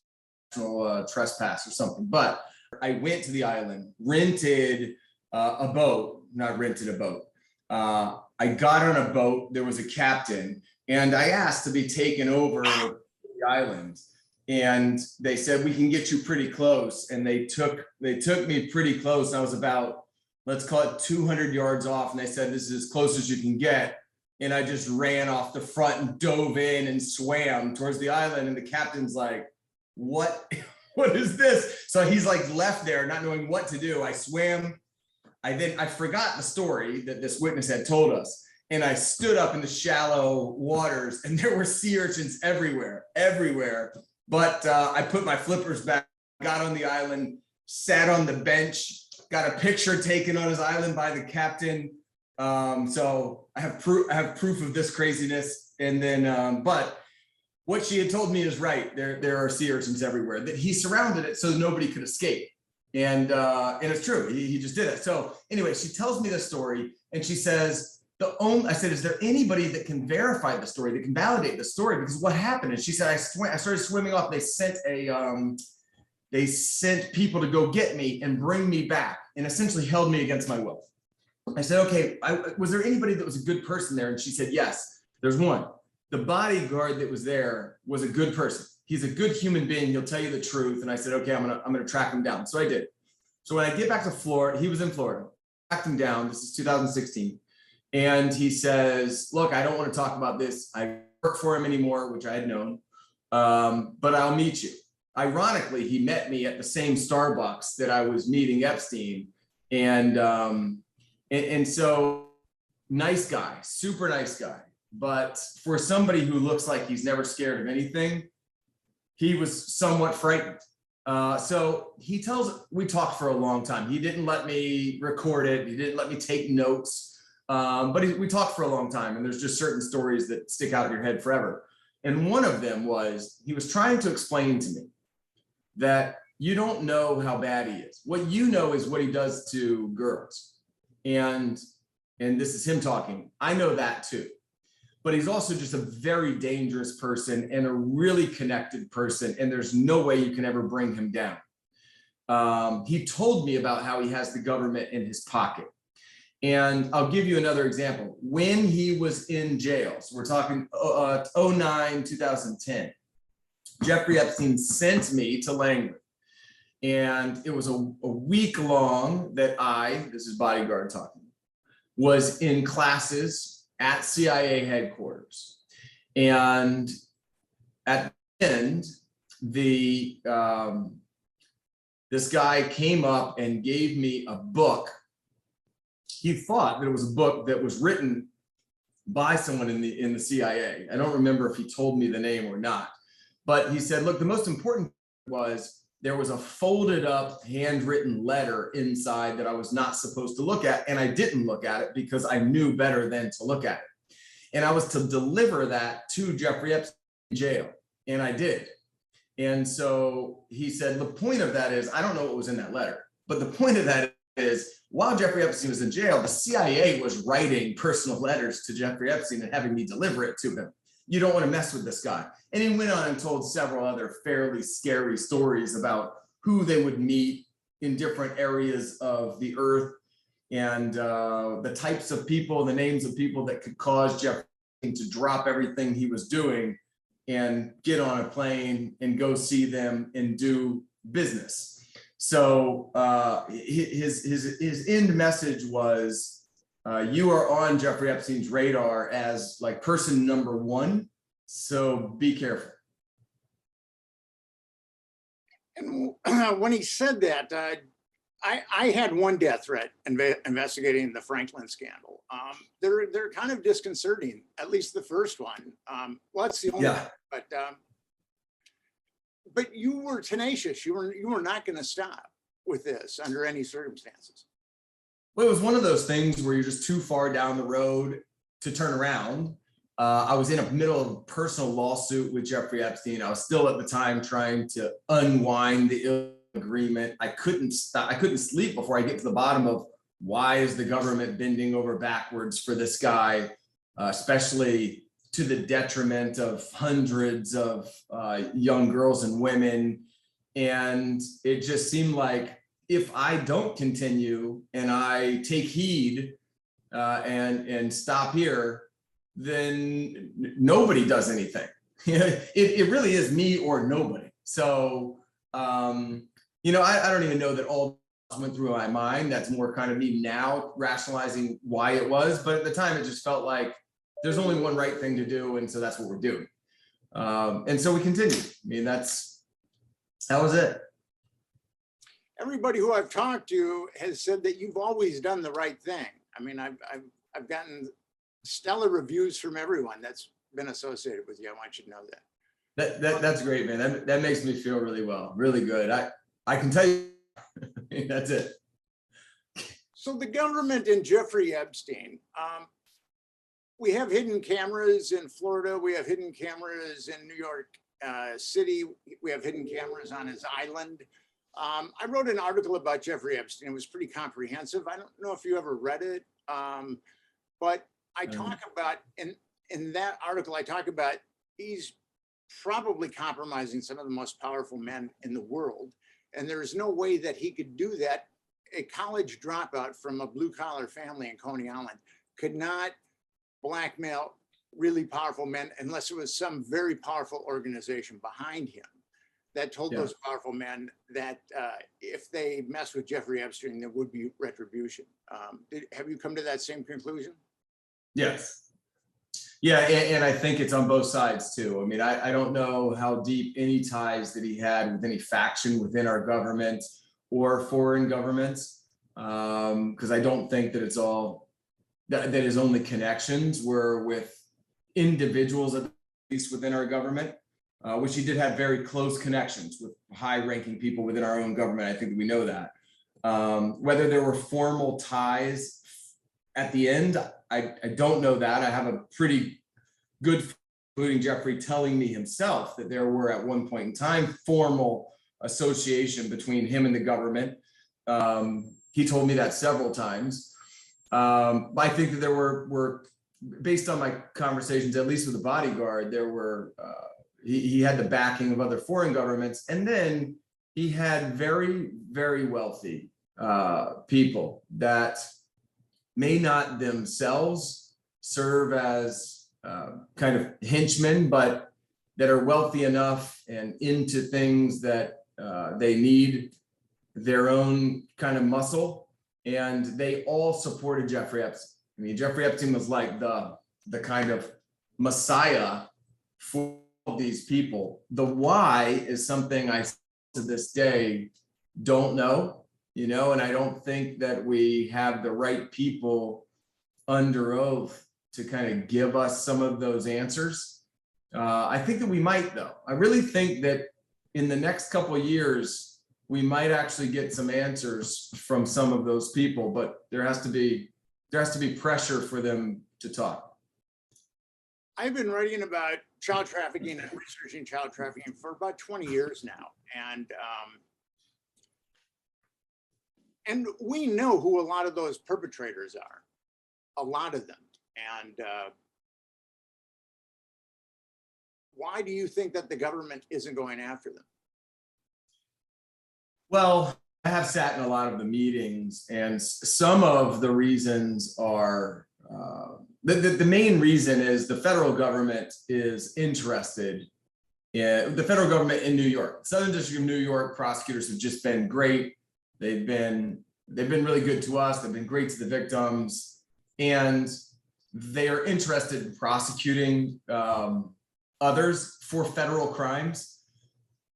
Speaker 5: to trespass or something, but I went to the island, rented a boat, not rented a boat. I got on a boat, there was a captain, and I asked to be taken over the island. And they said, we can get you pretty close. And they took me pretty close. I was about, let's call it 200 yards off. And they said, this is as close as you can get. And I just ran off the front and dove in and swam towards the island. And the captain's like, what is this? So he's like left there, not knowing what to do. I swam. I forgot the story that this witness had told us. And I stood up in the shallow waters and there were sea urchins everywhere. But I put my flippers back, got on the island, sat on the bench, got a picture taken on his island by the captain. So I have proof of this craziness. And then, but what she had told me is right. There are sea urchins everywhere. That he surrounded it so nobody could escape. And it's true. He just did it. So anyway, she tells me the story and she says, I said, is there anybody that can verify the story, that can validate the story? Because what happened? And she said, I started swimming off. They sent people to go get me and bring me back and essentially held me against my will. I said, okay, was there anybody that was a good person there? And she said, yes, there's one. The bodyguard that was there was a good person. He's a good human being. He'll tell you the truth. And I said, okay, I'm gonna track him down. So I did. So when I get back to Florida, he was in Florida, tracked him down. This is 2016. And he says, look, I don't want to talk about this. I work for him anymore, which I had known, but I'll meet you. Ironically, he met me at the same Starbucks that I was meeting Epstein. And so nice guy, super nice guy. But for somebody who looks like he's never scared of anything, he was somewhat frightened. So we talked for a long time. He didn't let me record it. He didn't let me take notes. But we talked for a long time, and there's just certain stories that stick out in your head forever. And one of them was he was trying to explain to me that you don't know how bad he is. What you know is what he does to girls. And this is him talking. I know that too. But he's also just a very dangerous person and a really connected person. And there's no way you can ever bring him down. He told me about how he has the government in his pocket. And I'll give you another example. When he was in jail, so we're talking 2009, 2010, Jeffrey Epstein sent me to Langley. And it was a week long that this is bodyguard talking, was in classes at CIA headquarters. And at the end, this guy came up and gave me a book. He thought that it was a book that was written by someone in the CIA. I don't remember if he told me the name or not, but he said, look, the most important was there was a folded up handwritten letter inside that I was not supposed to look at. And I didn't look at it because I knew better than to look at it. And I was to deliver that to Jeffrey Epstein. jail. And I did. And so he said, the point of that is, I don't know what was in that letter, but the point of that is, while Jeffrey Epstein was in jail, the CIA was writing personal letters to Jeffrey Epstein and having me deliver it to him. You don't want to mess with this guy. And he went on and told several other fairly scary stories about who they would meet in different areas of the earth, and the types of people, the names of people that could cause Jeffrey to drop everything he was doing and get on a plane and go see them and do business. So his end message was, you are on Jeffrey Epstein's radar as like person number one, so be careful.
Speaker 4: And when he said that, I had one death threat investigating the Franklin scandal. They're kind of disconcerting, at least the first one. Well, that's the only one, but you were tenacious. You were not going to stop with this under any circumstances.
Speaker 5: Well, it was one of those things where you're just too far down the road to turn around. I was in the middle of a personal lawsuit with Jeffrey Epstein. I was still at the time trying to unwind the agreement. I couldn't sleep before I get to the bottom of why is the government bending over backwards for this guy, especially to the detriment of hundreds of young girls and women. And it just seemed like if I don't continue and I take heed and stop here, then nobody does anything. It really is me or nobody. So, I don't even know that all went through my mind. That's more kind of me now rationalizing why it was. But at the time, it just felt like there's only one right thing to do. And so that's what we're doing. And so we continued. I mean, that was it.
Speaker 4: Everybody who I've talked to has said that you've always done the right thing. I mean, I've gotten stellar reviews from everyone that's been associated with you. I want you to know that.
Speaker 5: That's great, man. That makes me feel really well, really good. I can tell you, that's it.
Speaker 4: So the government and Jeffrey Epstein, we have hidden cameras in Florida. We have hidden cameras in New York City. We have hidden cameras on his island. I wrote an article about Jeffrey Epstein. It was pretty comprehensive. I don't know if you ever read it, but I talk about, in that article, I talk about he's probably compromising some of the most powerful men in the world. And there's no way that he could do that. A college dropout from a blue collar family in Coney Island could not blackmail really powerful men unless it was some very powerful organization behind him that told those powerful men that if they mess with Jeffrey Epstein, there would be retribution. Have you come to that same conclusion?
Speaker 5: Yes. Yeah, and I think it's on both sides too. I mean, I don't know how deep any ties that he had with any faction within our government or foreign governments, because I don't think that it's all, that his only connections were with individuals, at least within our government, which he did have very close connections with high-ranking people within our own government. I think we know that. Whether there were formal ties at the end, I don't know that. I have a pretty good, including Jeffrey telling me himself that there were at one point in time formal association between him and the government. He told me that several times. I think that there were, based on my conversations, at least with the bodyguard, there were, he had the backing of other foreign governments. And then he had very, very wealthy people that may not themselves serve as kind of henchmen, but that are wealthy enough and into things that they need their own kind of muscle. And they all supported Jeffrey Epstein. I mean, Jeffrey Epstein was like the kind of messiah for these people. The why is something I to this day don't know, and I don't think that we have the right people under oath to kind of give us some of those answers. I think that we might, though. I really think that in the next couple of years, we might actually get some answers from some of those people, but there has to be pressure for them to talk.
Speaker 4: I've been writing about child trafficking and researching child trafficking for about 20 years now. And we know who a lot of those perpetrators are, a lot of them. And why do you think that the government isn't going after them?
Speaker 5: Well, I have sat in a lot of the meetings, and some of the reasons are the main reason is the federal government is interested in the federal government in New York. Southern District of New York prosecutors have just been great. They've been really good to us. They've been great to the victims, and they are interested in prosecuting others for federal crimes.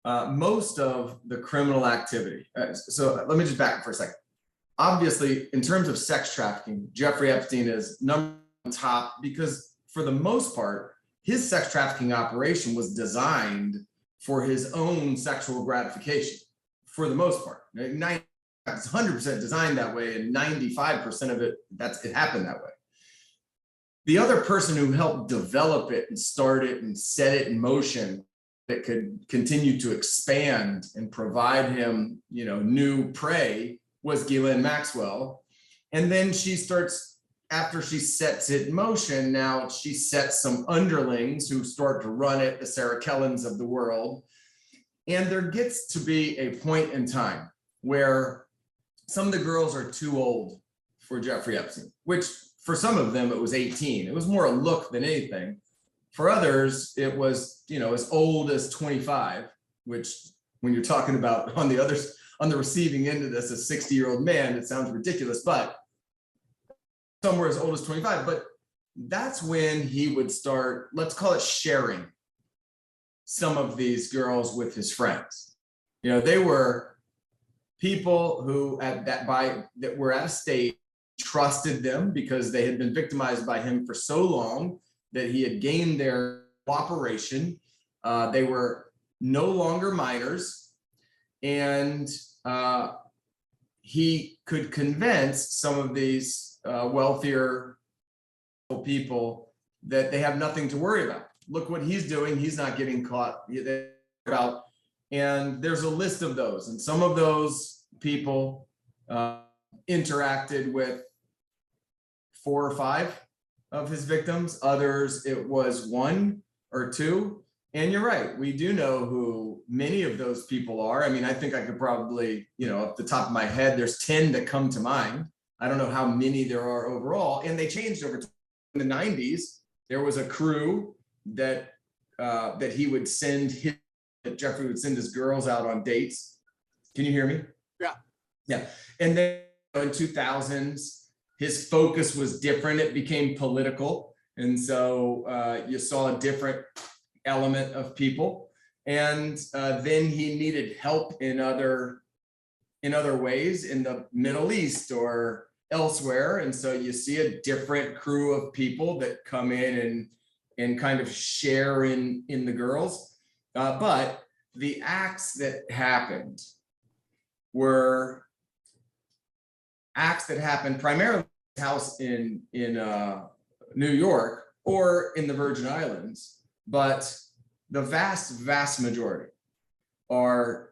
Speaker 5: Most of the criminal activity. So let me just back up for a second. Obviously, in terms of sex trafficking, Jeffrey Epstein is number one top because for the most part, his sex trafficking operation was designed for his own sexual gratification for the most part. 100% designed that way, and 95% of it, it happened that way. The other person who helped develop it and start it and set it in motion that could continue to expand and provide him, new prey was Ghislaine Maxwell. And then she starts, after she sets it in motion, now she sets some underlings who start to run it, the Sarah Kellens of the world. And there gets to be a point in time where some of the girls are too old for Jeffrey Epstein, which for some of them, it was 18. It was more a look than anything. For others, it was, as old as 25, which when you're talking about on the receiving end of this, a 60-year-old man, it sounds ridiculous, but somewhere as old as 25. But that's when he would start, let's call it sharing some of these girls with his friends. They were people who that were at a stage trusted them because they had been victimized by him for so long that he had gained their cooperation. They were no longer minors, and he could convince some of these wealthier people that they have nothing to worry about. Look what he's doing. He's not getting caught. And there's a list of those. And some of those people interacted with 4 or 5 of his victims. Others, it was 1 or 2. And you're right, we do know who many of those people are. I mean, I think I could probably, off the top of my head, there's 10 that come to mind. I don't know how many there are overall. And they changed over time. In the 90s, there was a crew that he would that Jeffrey would send his girls out on dates. Can you hear me?
Speaker 4: Yeah.
Speaker 5: Yeah. And then in 2000s, his focus was different. It became political. And so you saw a different element of people. And then he needed help in other ways in the Middle East or elsewhere. And so you see a different crew of people that come in and kind of share in the girls. But the acts that happened were acts that happened primarily in his house in New York or in the Virgin Islands, but the vast majority are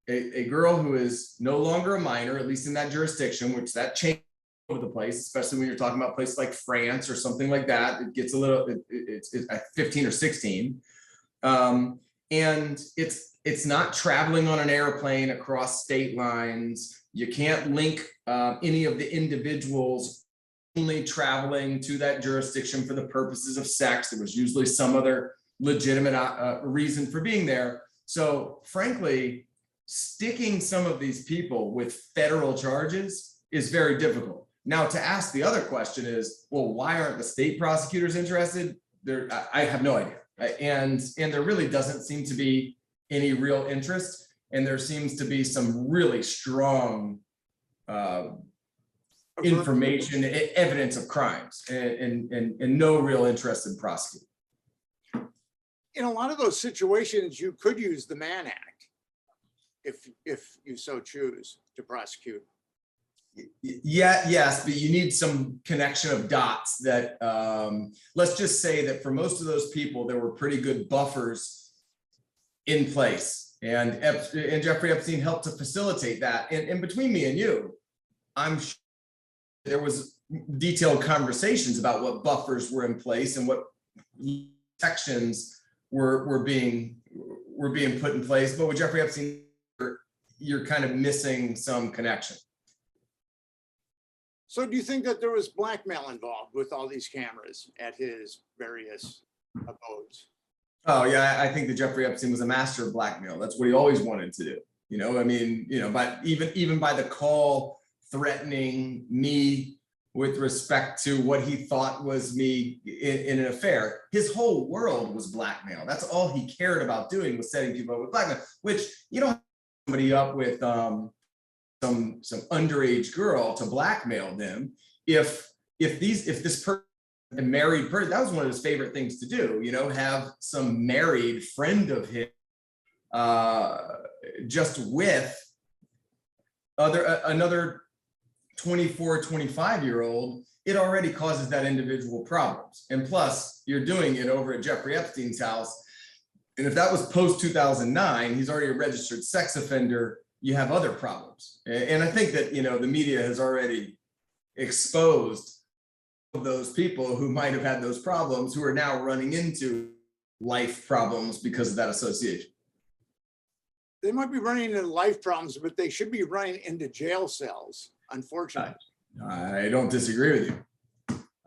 Speaker 5: a girl who is no longer a minor, at least in that jurisdiction, which that changed over the place, especially when you're talking about places like France or something like that. It gets a little, it's 15 or 16. And it's not traveling on an airplane across state lines. You can't link any of the individuals only traveling to that jurisdiction for the purposes of sex. There was usually some other legitimate reason for being there. So frankly, sticking some of these people with federal charges is very difficult. Now, to ask the other question is, well, why aren't the state prosecutors interested? I have no idea. And there really doesn't seem to be any real interest. And there seems to be some really strong information, evidence of crimes, and no real interest in prosecuting.
Speaker 4: In a lot of those situations, you could use the Mann Act if you so choose to prosecute.
Speaker 5: Yeah, yes, but you need some connection of dots that, let's just say that for most of those people, there were pretty good buffers in place. And Jeffrey Epstein helped to facilitate that. And between me and you, I'm sure there was detailed conversations about what buffers were in place and what protections were being put in place. But with Jeffrey Epstein, you're kind of missing some connection.
Speaker 4: So do you think that there was blackmail involved with all these cameras at his various abodes?
Speaker 5: Oh yeah, I think that Jeffrey Epstein was a master of blackmail. That's what he always wanted to do. You know, I mean, you know, but even by the call threatening me with respect to what he thought was me in an affair, his whole world was blackmail. That's all he cared about doing, was setting people up with blackmail. Which you don't have somebody up with some underage girl to blackmail them. If this person, a married person, that was one of his favorite things to do, you know, have some married friend of his just with another 24, 25-year-old, it already causes that individual problems. And plus, you're doing it over at Jeffrey Epstein's house. And if that was post 2009, he's already a registered sex offender, you have other problems. And I think that, you know, the media has already exposed those people who might have had those problems, who are now running into life problems because of that association.
Speaker 4: They might be running into life problems, but they should be running into jail cells, unfortunately.
Speaker 5: I don't disagree with you.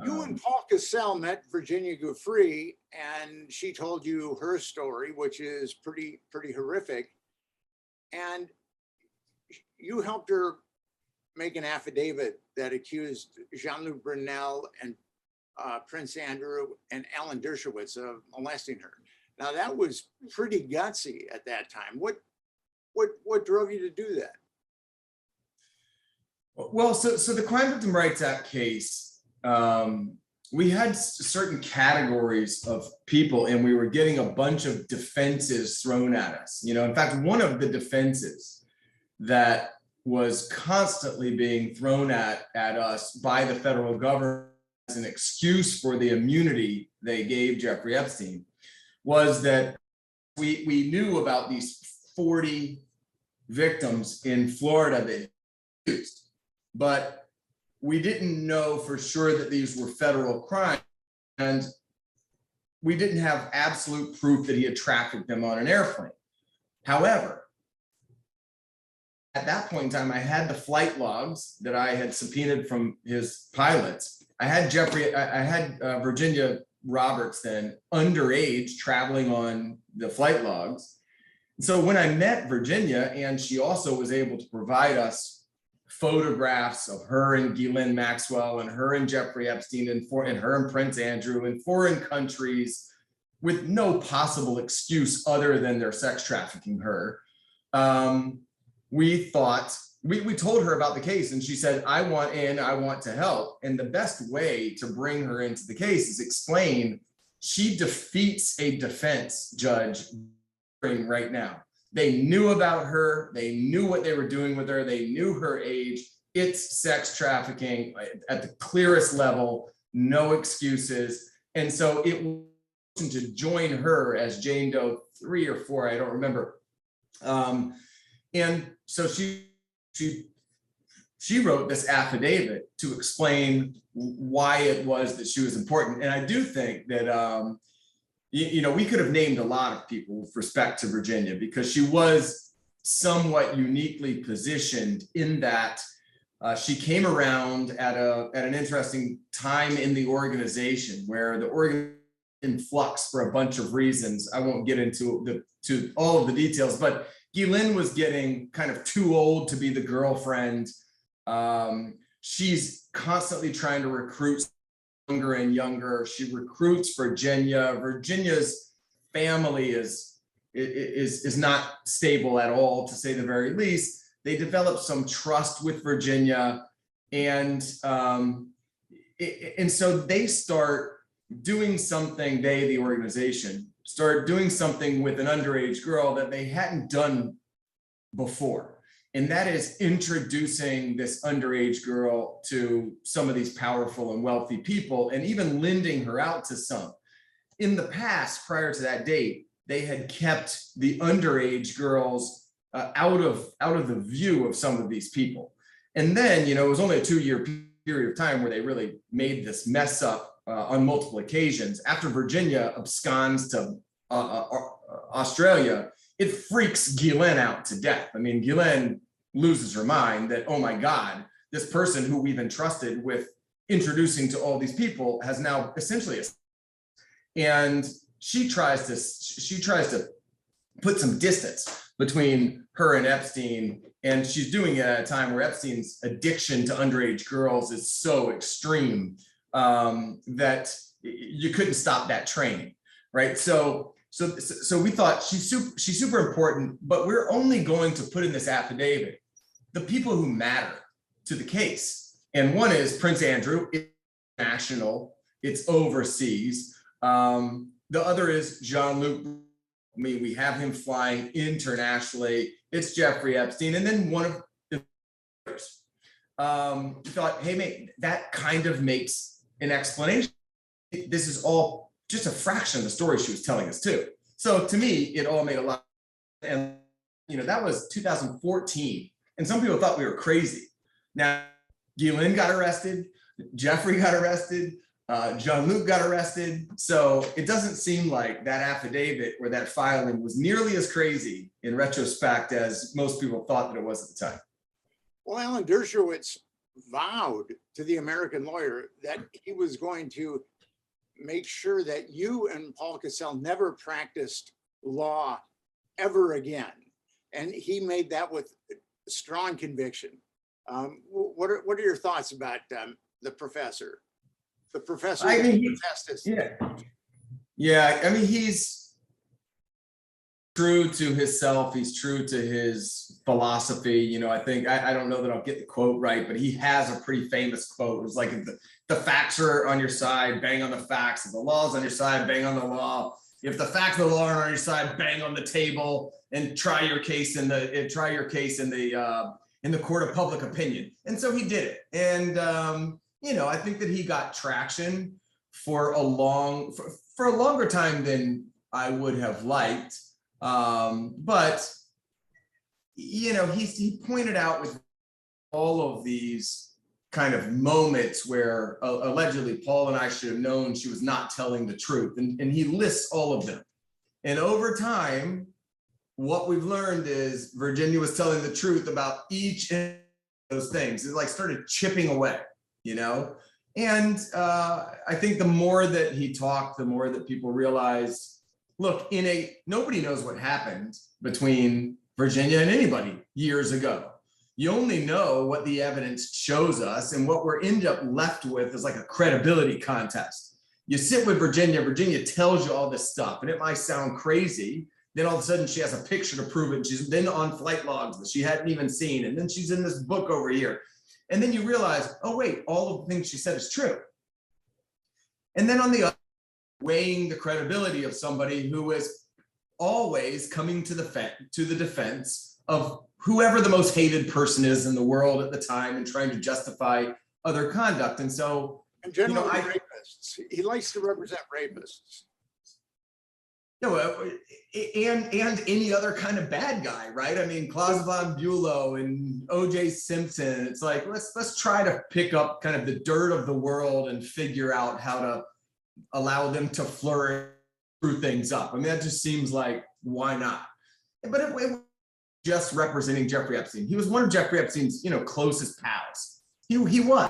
Speaker 4: You and Paul Cassell met Virginia Giuffre, and she told you her story, which is pretty horrific. And you helped her make an affidavit that accused Jean-Luc Brunel and Prince Andrew and Alan Dershowitz of molesting her. Now that was pretty gutsy at that time. What drove you to do that?
Speaker 5: Well, so the Crime Victim Rights Act case, we had certain categories of people, and we were getting a bunch of defenses thrown at us. You know, in fact, one of the defenses that was constantly being thrown at us by the federal government as an excuse for the immunity they gave Jeffrey Epstein was that we knew about these 40 victims in Florida that he used, but we didn't know for sure that these were federal crimes, and we didn't have absolute proof that he had trafficked them on an airplane. However, at that point in time, I had the flight logs that I had subpoenaed from his pilots. I had Virginia Roberts, then underage, traveling on the flight logs. So when I met Virginia, and she also was able to provide us photographs of her and Ghislaine Maxwell and her and Jeffrey Epstein and her and Prince Andrew in foreign countries with no possible excuse other than their sex trafficking her. We told her about the case, and she said, I want in, I want to help. And the best way to bring her into the case is explain she defeats a defense judge right now. They knew about her. They knew what they were doing with her. They knew her age. It's sex trafficking at the clearest level, no excuses. And so it was to join her as Jane Doe 3 or 4, I don't remember. And so she wrote this affidavit to explain why it was that she was important. And I do think that, you know, we could have named a lot of people with respect to Virginia, because she was somewhat uniquely positioned in that she came around at an interesting time in the organization, where the organization in flux for a bunch of reasons. I won't get into all of the details, but Ghislaine was getting kind of too old to be the girlfriend. She's constantly trying to recruit younger and younger. She recruits Virginia. Virginia's family is not stable at all, to say the very least. They develop some trust with Virginia, and so they start doing something. The organization, start doing something with an underage girl that they hadn't done before. And that is introducing this underage girl to some of these powerful and wealthy people, and even lending her out to some. In the past, prior to that date, they had kept the underage girls out of the view of some of these people. And then, it was only a 2-year period of time where they really made this mess up on multiple occasions. After Virginia absconds to Australia, it freaks Ghislaine out to death. I mean, Ghislaine loses her mind that, oh my God, this person who we've entrusted with introducing to all these people has now essentially, and she tries to put some distance between her and Epstein, and she's doing it at a time where Epstein's addiction to underage girls is so extreme that you couldn't stop that train, right? So we thought she's super important, but we're only going to put in this affidavit the people who matter to the case. And one is Prince Andrew. It's national, it's overseas. The other is Jean-Luc. I mean, we have him flying internationally. It's Jeffrey Epstein, and then one of the others. We thought, hey, mate, that kind of makes an explanation. This is all just a fraction of the story she was telling us too. So to me, it all made a lot. And that was 2014, and some people thought we were crazy. Now, Ghislaine got arrested, Jeffrey got arrested, Jean-Luc got arrested. So it doesn't seem like that affidavit or that filing was nearly as crazy in retrospect as most people thought that it was at the time.
Speaker 4: Well, Alan Dershowitz vowed to the American lawyer that he was going to make sure that you and Paul Cassell never practiced law ever again. And he made that with strong conviction. What are your thoughts about the professor? The professor.
Speaker 5: I mean, yeah. I mean, he's true to himself. He's true to his philosophy. I think I don't know that I'll get the quote right, but he has a pretty famous quote. It was like, if the facts are on your side, bang on the facts. If the law's on your side, bang on the law. If the facts of the law are on your side, bang on the table and try your case in the court of public opinion. And so he did it. And I think that he got traction for a longer time than I would have liked. But he pointed out with all of these kind of moments where allegedly Paul and I should have known she was not telling the truth. And he lists all of them. And over time, what we've learned is Virginia was telling the truth about each of those things. It started chipping away, And I think the more that he talked, the more that people realized, look, nobody knows what happened between Virginia and anybody years ago. You only know what the evidence shows us, and what we're end up left with is like a credibility contest. You sit with Virginia tells you all this stuff, and it might sound crazy. Then all of a sudden she has a picture to prove it. She's been on flight logs that she hadn't even seen. And then she's in this book over here. And then you realize, oh wait, all of the things she said is true. And then on the other, weighing the credibility of somebody who is always coming to the defense of whoever the most hated person is in the world at the time, and trying to justify other conduct. And so,
Speaker 4: and generally rapists. He likes to represent rapists.
Speaker 5: And any other kind of bad guy, right? I mean, Klaus von Bülow and O.J. Simpson. It's like, let's try to pick up kind of the dirt of the world and figure out how to allow them to flourish, screw things up. I mean, that just seems like, why not? But it was just representing Jeffrey Epstein. He was one of Jeffrey Epstein's, closest pals. He was.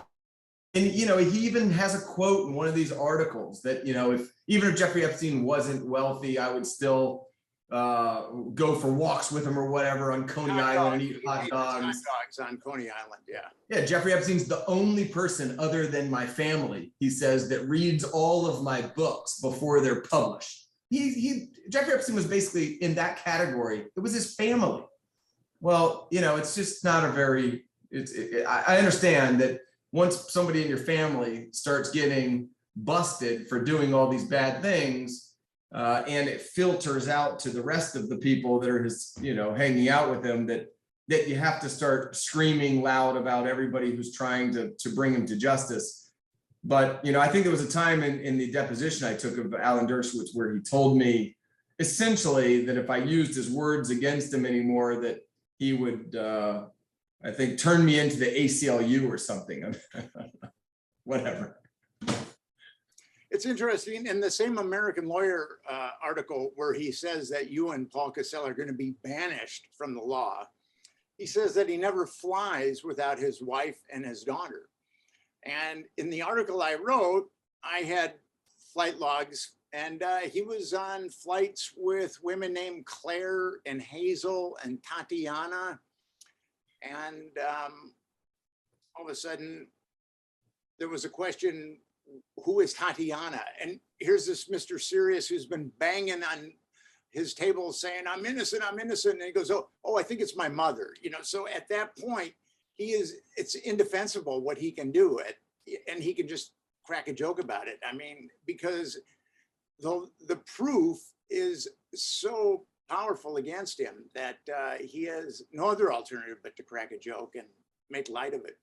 Speaker 5: And, he even has a quote in one of these articles that, if Jeffrey Epstein wasn't wealthy, I would still go for walks with him or whatever on Coney Island and eat hot dogs.
Speaker 4: Hot dogs on Coney Island, yeah.
Speaker 5: Yeah, Jeffrey Epstein's the only person other than my family, he says, that reads all of my books before they're published. Jeffrey Epstein was basically in that category. It was his family. Well, it's just not a very, I understand that once somebody in your family starts getting busted for doing all these bad things, and it filters out to the rest of the people that are just, hanging out with him, that that you have to start screaming loud about everybody who's trying to bring him to justice. But, you know, I think there was a time in the deposition I took of Alan Dershowitz where he told me essentially that if I used his words against him anymore, that he would, I think, turn me into the ACLU or something. Whatever.
Speaker 4: It's interesting in the same American Lawyer article where he says that you and Paul Cassell are going to be banished from the law. He says that he never flies without his wife and his daughter. And in the article I wrote, I had flight logs, and he was on flights with women named Claire and Hazel and Tatiana. And all of a sudden, there was a question, who is Tatiana? And here's this Mr. Serious who's been banging on his table saying, I'm innocent, I'm innocent. And he goes, oh, I think it's my mother. You know, so at that point, it's indefensible what he can do it. And he can just crack a joke about it. I mean, because the proof is so powerful against him that he has no other alternative but to crack a joke and make light of it.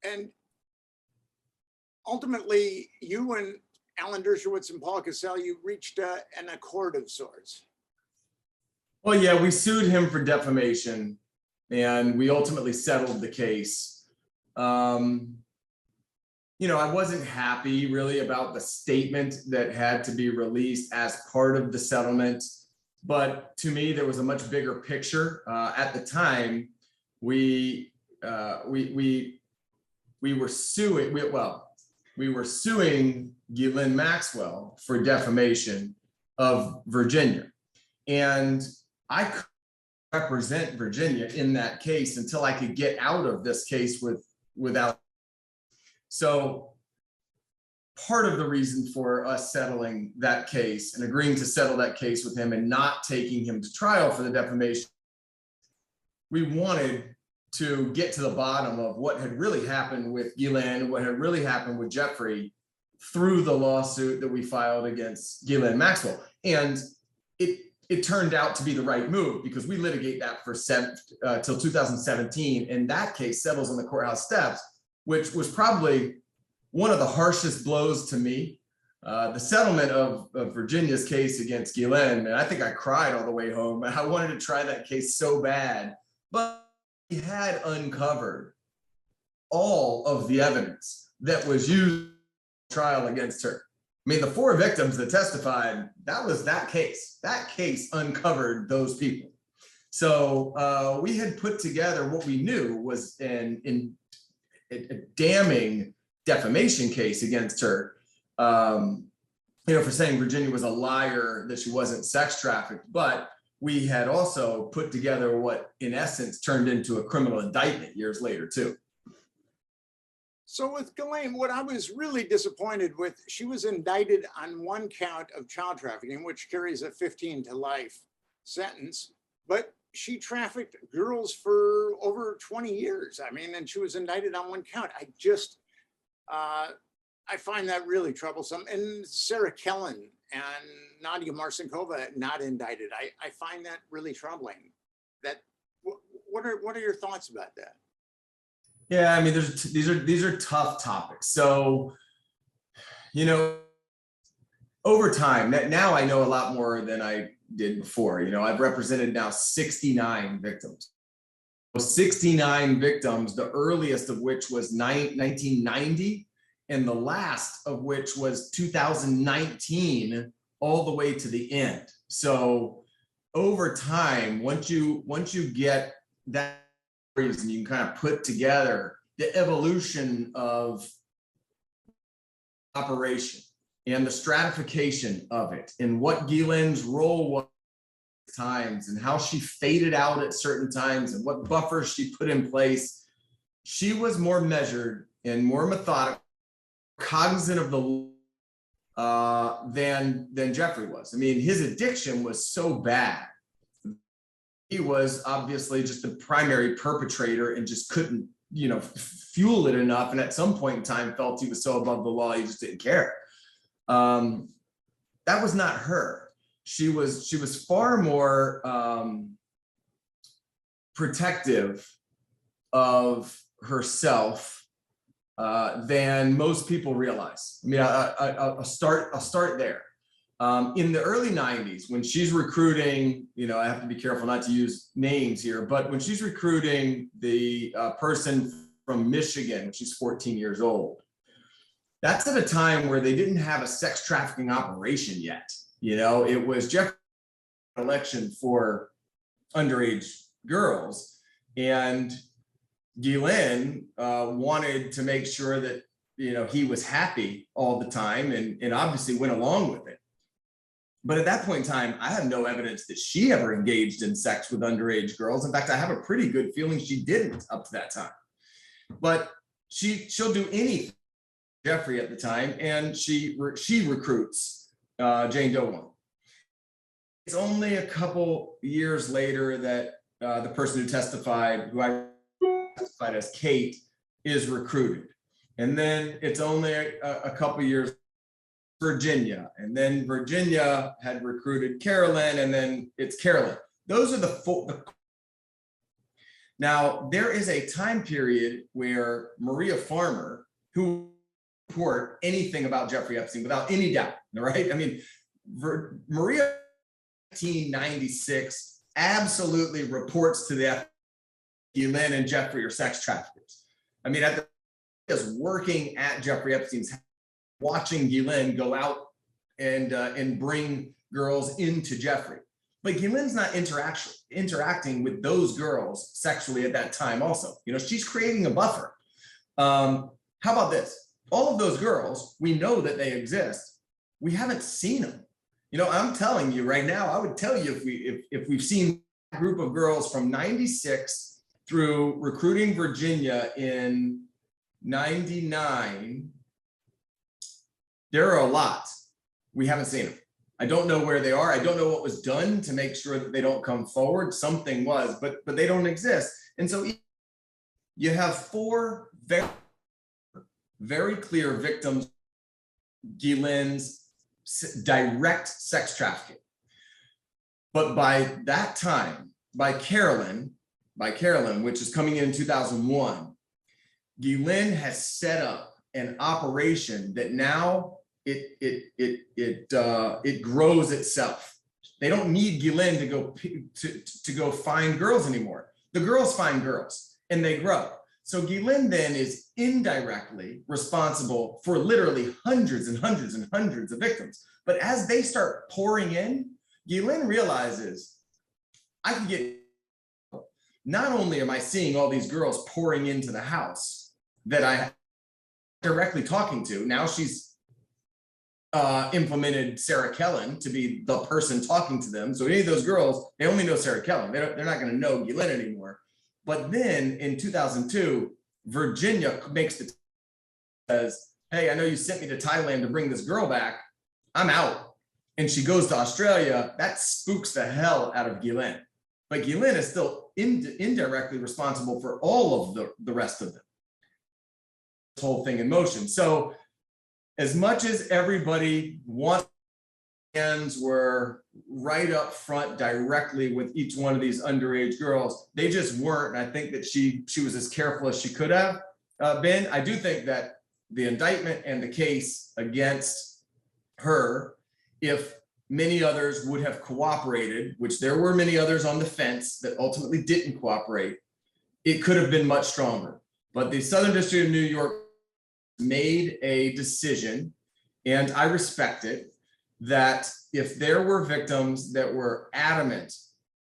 Speaker 4: And ultimately, you and Alan Dershowitz and Paul Cassell, you reached an accord of sorts.
Speaker 5: Well, yeah, we sued him for defamation, and we ultimately settled the case. You know, I wasn't happy really about the statement that had to be released as part of the settlement, but to me, there was a much bigger picture. At the time, we were suing. We were suing Ghislaine Maxwell for defamation of Virginia, and I couldn't represent Virginia in that case until I could get out of this case without. So part of the reason for us settling that case and agreeing to settle that case with him and not taking him to trial for the defamation, we wanted to get to the bottom of what had really happened with Ghislaine, what had really happened with Jeffrey through the lawsuit that we filed against Ghislaine Maxwell. And it turned out to be the right move because we litigate that for till 2017. And that case settles on the courthouse steps, which was probably one of the harshest blows to me. The settlement of Virginia's case against Ghislaine, and I think I cried all the way home. I wanted to try that case so bad, but he had uncovered all of the evidence that was used in the trial against her. I mean, the 4 victims that testified, that was that case. That case uncovered those people. So we had put together what we knew was a damning defamation case against her, you know, for saying Virginia was a liar, that she wasn't sex trafficked. But we had also put together what, in essence, turned into a criminal indictment years later, too.
Speaker 4: So with Ghislaine, what I was really disappointed with, she was indicted on 1 count of child trafficking, which carries a 15 to life sentence, but she trafficked girls for over 20 years. I mean, and she was indicted on 1 count. I find that really troublesome. And Sarah Kellen and Nadia Marcinkova not indicted. I find that really troubling. What are your thoughts about that?
Speaker 5: Yeah, I mean, these are tough topics. So, you know, over time, now I know a lot more than I did before. You know, I've represented now 69 victims. 69 victims, the earliest of which was 1990, and the last of which was 2019, all the way to the end. So over time, once you get that reason, you can kind of put together the evolution of operation and the stratification of it and what Ghislaine's role was at times and how she faded out at certain times and what buffers she put in place. She was more measured and more methodical, cognizant of the law than Jeffrey was. I mean, his addiction was so bad. He was obviously just the primary perpetrator and just couldn't, you know, fuel it enough. And at some point in time felt he was so above the law, he just didn't care. That was not her. She was far more protective of herself than most people realize. I mean, I'll start there. In the early 90s, when she's recruiting, I have to be careful not to use names here, but when she's recruiting the person from Michigan, she's 14 years old. That's at a time where they didn't have a sex trafficking operation yet. It was Jeffrey election for underage girls, and Guylaine wanted to make sure that he was happy all the time, and obviously went along with it. But at that point in time, I have no evidence that she ever engaged in sex with underage girls. In fact, I have a pretty good feeling she didn't up to that time. But she'll do anything, Jeffrey at the time, and she recruits Jane Doe 1. It's only a couple years later that the person who I testified as Kate, is recruited. And then it's only a couple years Virginia, and then Virginia had recruited Carolyn, and then it's Carolyn. Those are the four. Now, there is a time period where Maria Farmer, who report anything about Jeffrey Epstein without any doubt, right? I mean, Maria, 1996, absolutely reports to the FBI Guylaine and Jeffrey are sex traffickers. I mean, is working at Jeffrey Epstein's, watching Guylaine go out and bring girls into Jeffrey. But Guylaine's not interacting with those girls sexually at that time also. She's creating a buffer. How about this? All of those girls, we know that they exist. We haven't seen them. I'm telling you right now, I would tell you if we've seen a group of girls from 96 through recruiting Virginia in 99, there are a lot. We haven't seen them. I don't know where they are. I don't know what was done to make sure that they don't come forward. Something was, but they don't exist. And so you have four very, very clear victims, Guylaine's direct sex trafficking. But by that time, by Carolyn, which is coming in 2001, Guylaine has set up an operation that now it grows itself. They don't need Guylaine to go find girls anymore. The girls find girls and they grow. So Guylaine then is indirectly responsible for literally hundreds and hundreds and hundreds of victims. But as they start pouring in, Guylaine realizes, I can get, not only am I seeing all these girls pouring into the house that I directly talking to, now she's implemented Sarah Kellen to be the person talking to them. So any of those girls, they only know Sarah Kellen. They're not going to know Guylaine anymore. But then in 2002, Virginia makes the says, hey, I know you sent me to Thailand to bring this girl back. I'm out. And she goes to Australia. That spooks the hell out of Guylaine. But Guylaine is still indirectly responsible for all of the rest of them. This whole thing in motion. So as much as everybody wants, hands were right up front directly with each one of these underage girls, they just weren't. And I think that she was as careful as she could have been. I do think that the indictment and the case against her, if many others would have cooperated, which there were many others on the fence that ultimately didn't cooperate, it could have been much stronger. But the Southern District of New York made a decision, and I respect it, that if there were victims that were adamant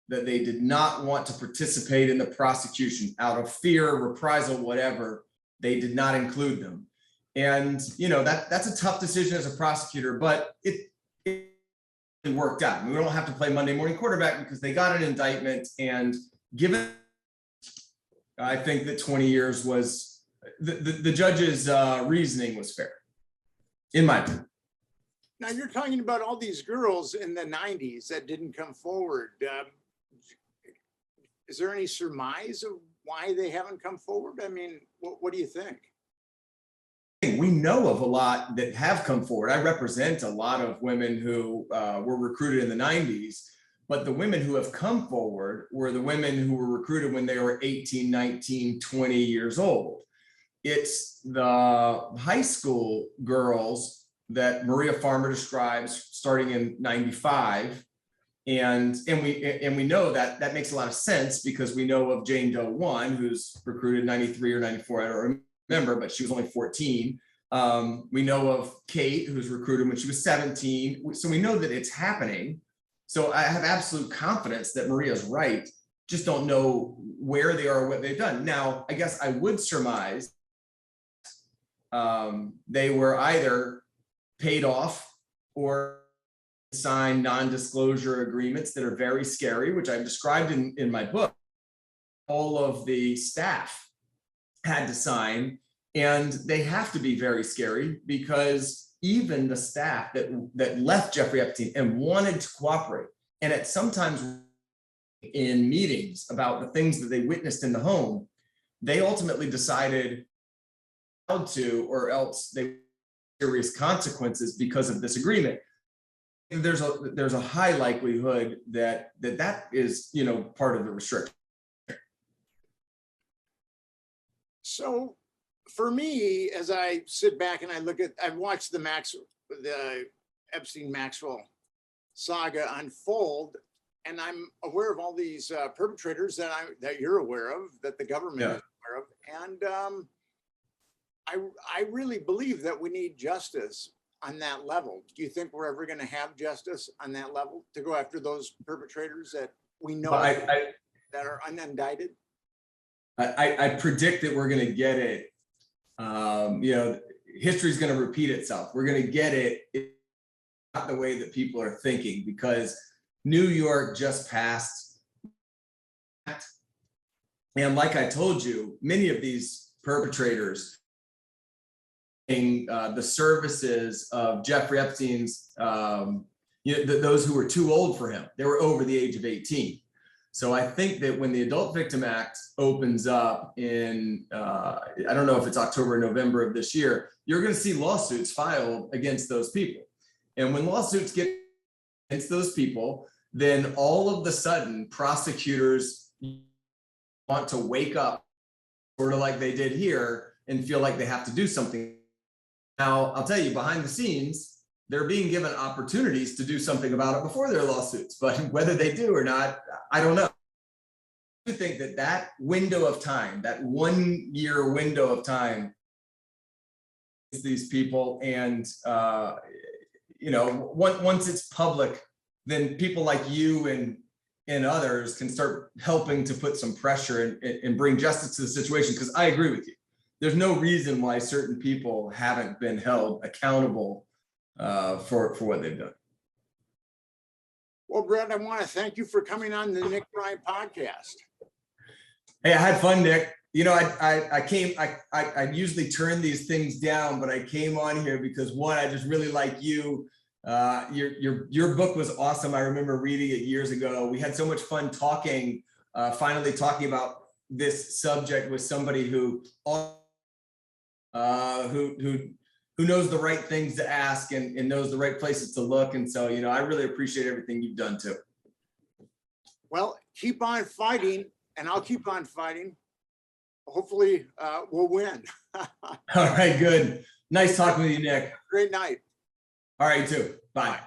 Speaker 5: that they did not want to participate in the prosecution out of fear, reprisal, whatever, they did not include them. And that's a tough decision as a prosecutor, but it worked out. We don't have to play Monday morning quarterback because they got an indictment, and given, I think that 20 years was the judge's reasoning was fair, in my opinion.
Speaker 4: Now you're talking about all these girls in the 90s that didn't come forward. Is there any surmise of why they haven't come forward? I mean, what do you think?
Speaker 5: We know of a lot that have come forward. I represent a lot of women who were recruited in the 90s, But the women who have come forward were the women who were recruited when they were 18, 19, 20 years old. It's the high school girls that Maria Farmer describes starting in 95. And we know that that makes a lot of sense because we know of Jane Doe 1, who's recruited 93 or 94, I don't remember, but she was only 14. We know of Kate, who's recruited when she was 17. So we know that it's happening. So I have absolute confidence that Maria's right, just don't know where they are, what they've done. Now, I guess I would surmise they were either paid off or signed non-disclosure agreements that are very scary, which I've described in my book. All of the staff had to sign, and they have to be very scary because even the staff that left Jeffrey Epstein and wanted to cooperate, and at sometimes in meetings about the things that they witnessed in the home, they ultimately decided how to, or else they serious consequences because of this agreement. There's a high likelihood that is, you know, part of the restriction.
Speaker 4: So for me, as I sit back and I look at, I've watched the Epstein Maxwell saga unfold, and I'm aware of all these perpetrators that you're aware of, that the government is aware of, and I really believe that we need justice on that level. Do you think we're ever going to have justice on that level to go after those perpetrators that we know that are unindicted?
Speaker 5: I predict that we're going to get it. You know, history is going to repeat itself. We're going to get it. It's not the way that people are thinking, because New York just passed. And like I told you, many of these perpetrators, the services of Jeffrey Epstein's, those who were too old for him, they were over the age of 18. So I think that when the Adult Victim Act opens up in, I don't know if it's October or November of this year, you're going to see lawsuits filed against those people. And when lawsuits get against those people, then all of the sudden prosecutors want to wake up, sort of like they did here, and feel like they have to do something. Now, I'll tell you, behind the scenes, they're being given opportunities to do something about it before their lawsuits, but whether they do or not, I don't know. I think that window of time, that 1 year window of time, these people, and you know, once it's public, then people like you and others can start helping to put some pressure and bring justice to the situation. Because I agree with you. There's no reason why certain people haven't been held accountable for what they've done.
Speaker 4: Well, Brett, I want to thank you for coming on the Nick Bryant podcast.
Speaker 5: Hey, I had fun, Nick. You know, I usually turn these things down, but I came on here because, one, I just really like you. Your book was awesome. I remember reading it years ago. We had so much fun talking, finally talking about this subject with somebody who knows the right things to ask and knows the right places to look. And so, you know, I really appreciate everything you've done too.
Speaker 4: Well, keep on fighting, and I'll keep on fighting. Hopefully we'll win.
Speaker 5: All right, good. Nice talking with you, Nick.
Speaker 4: Great night.
Speaker 5: All right, you too. Bye.
Speaker 4: Bye.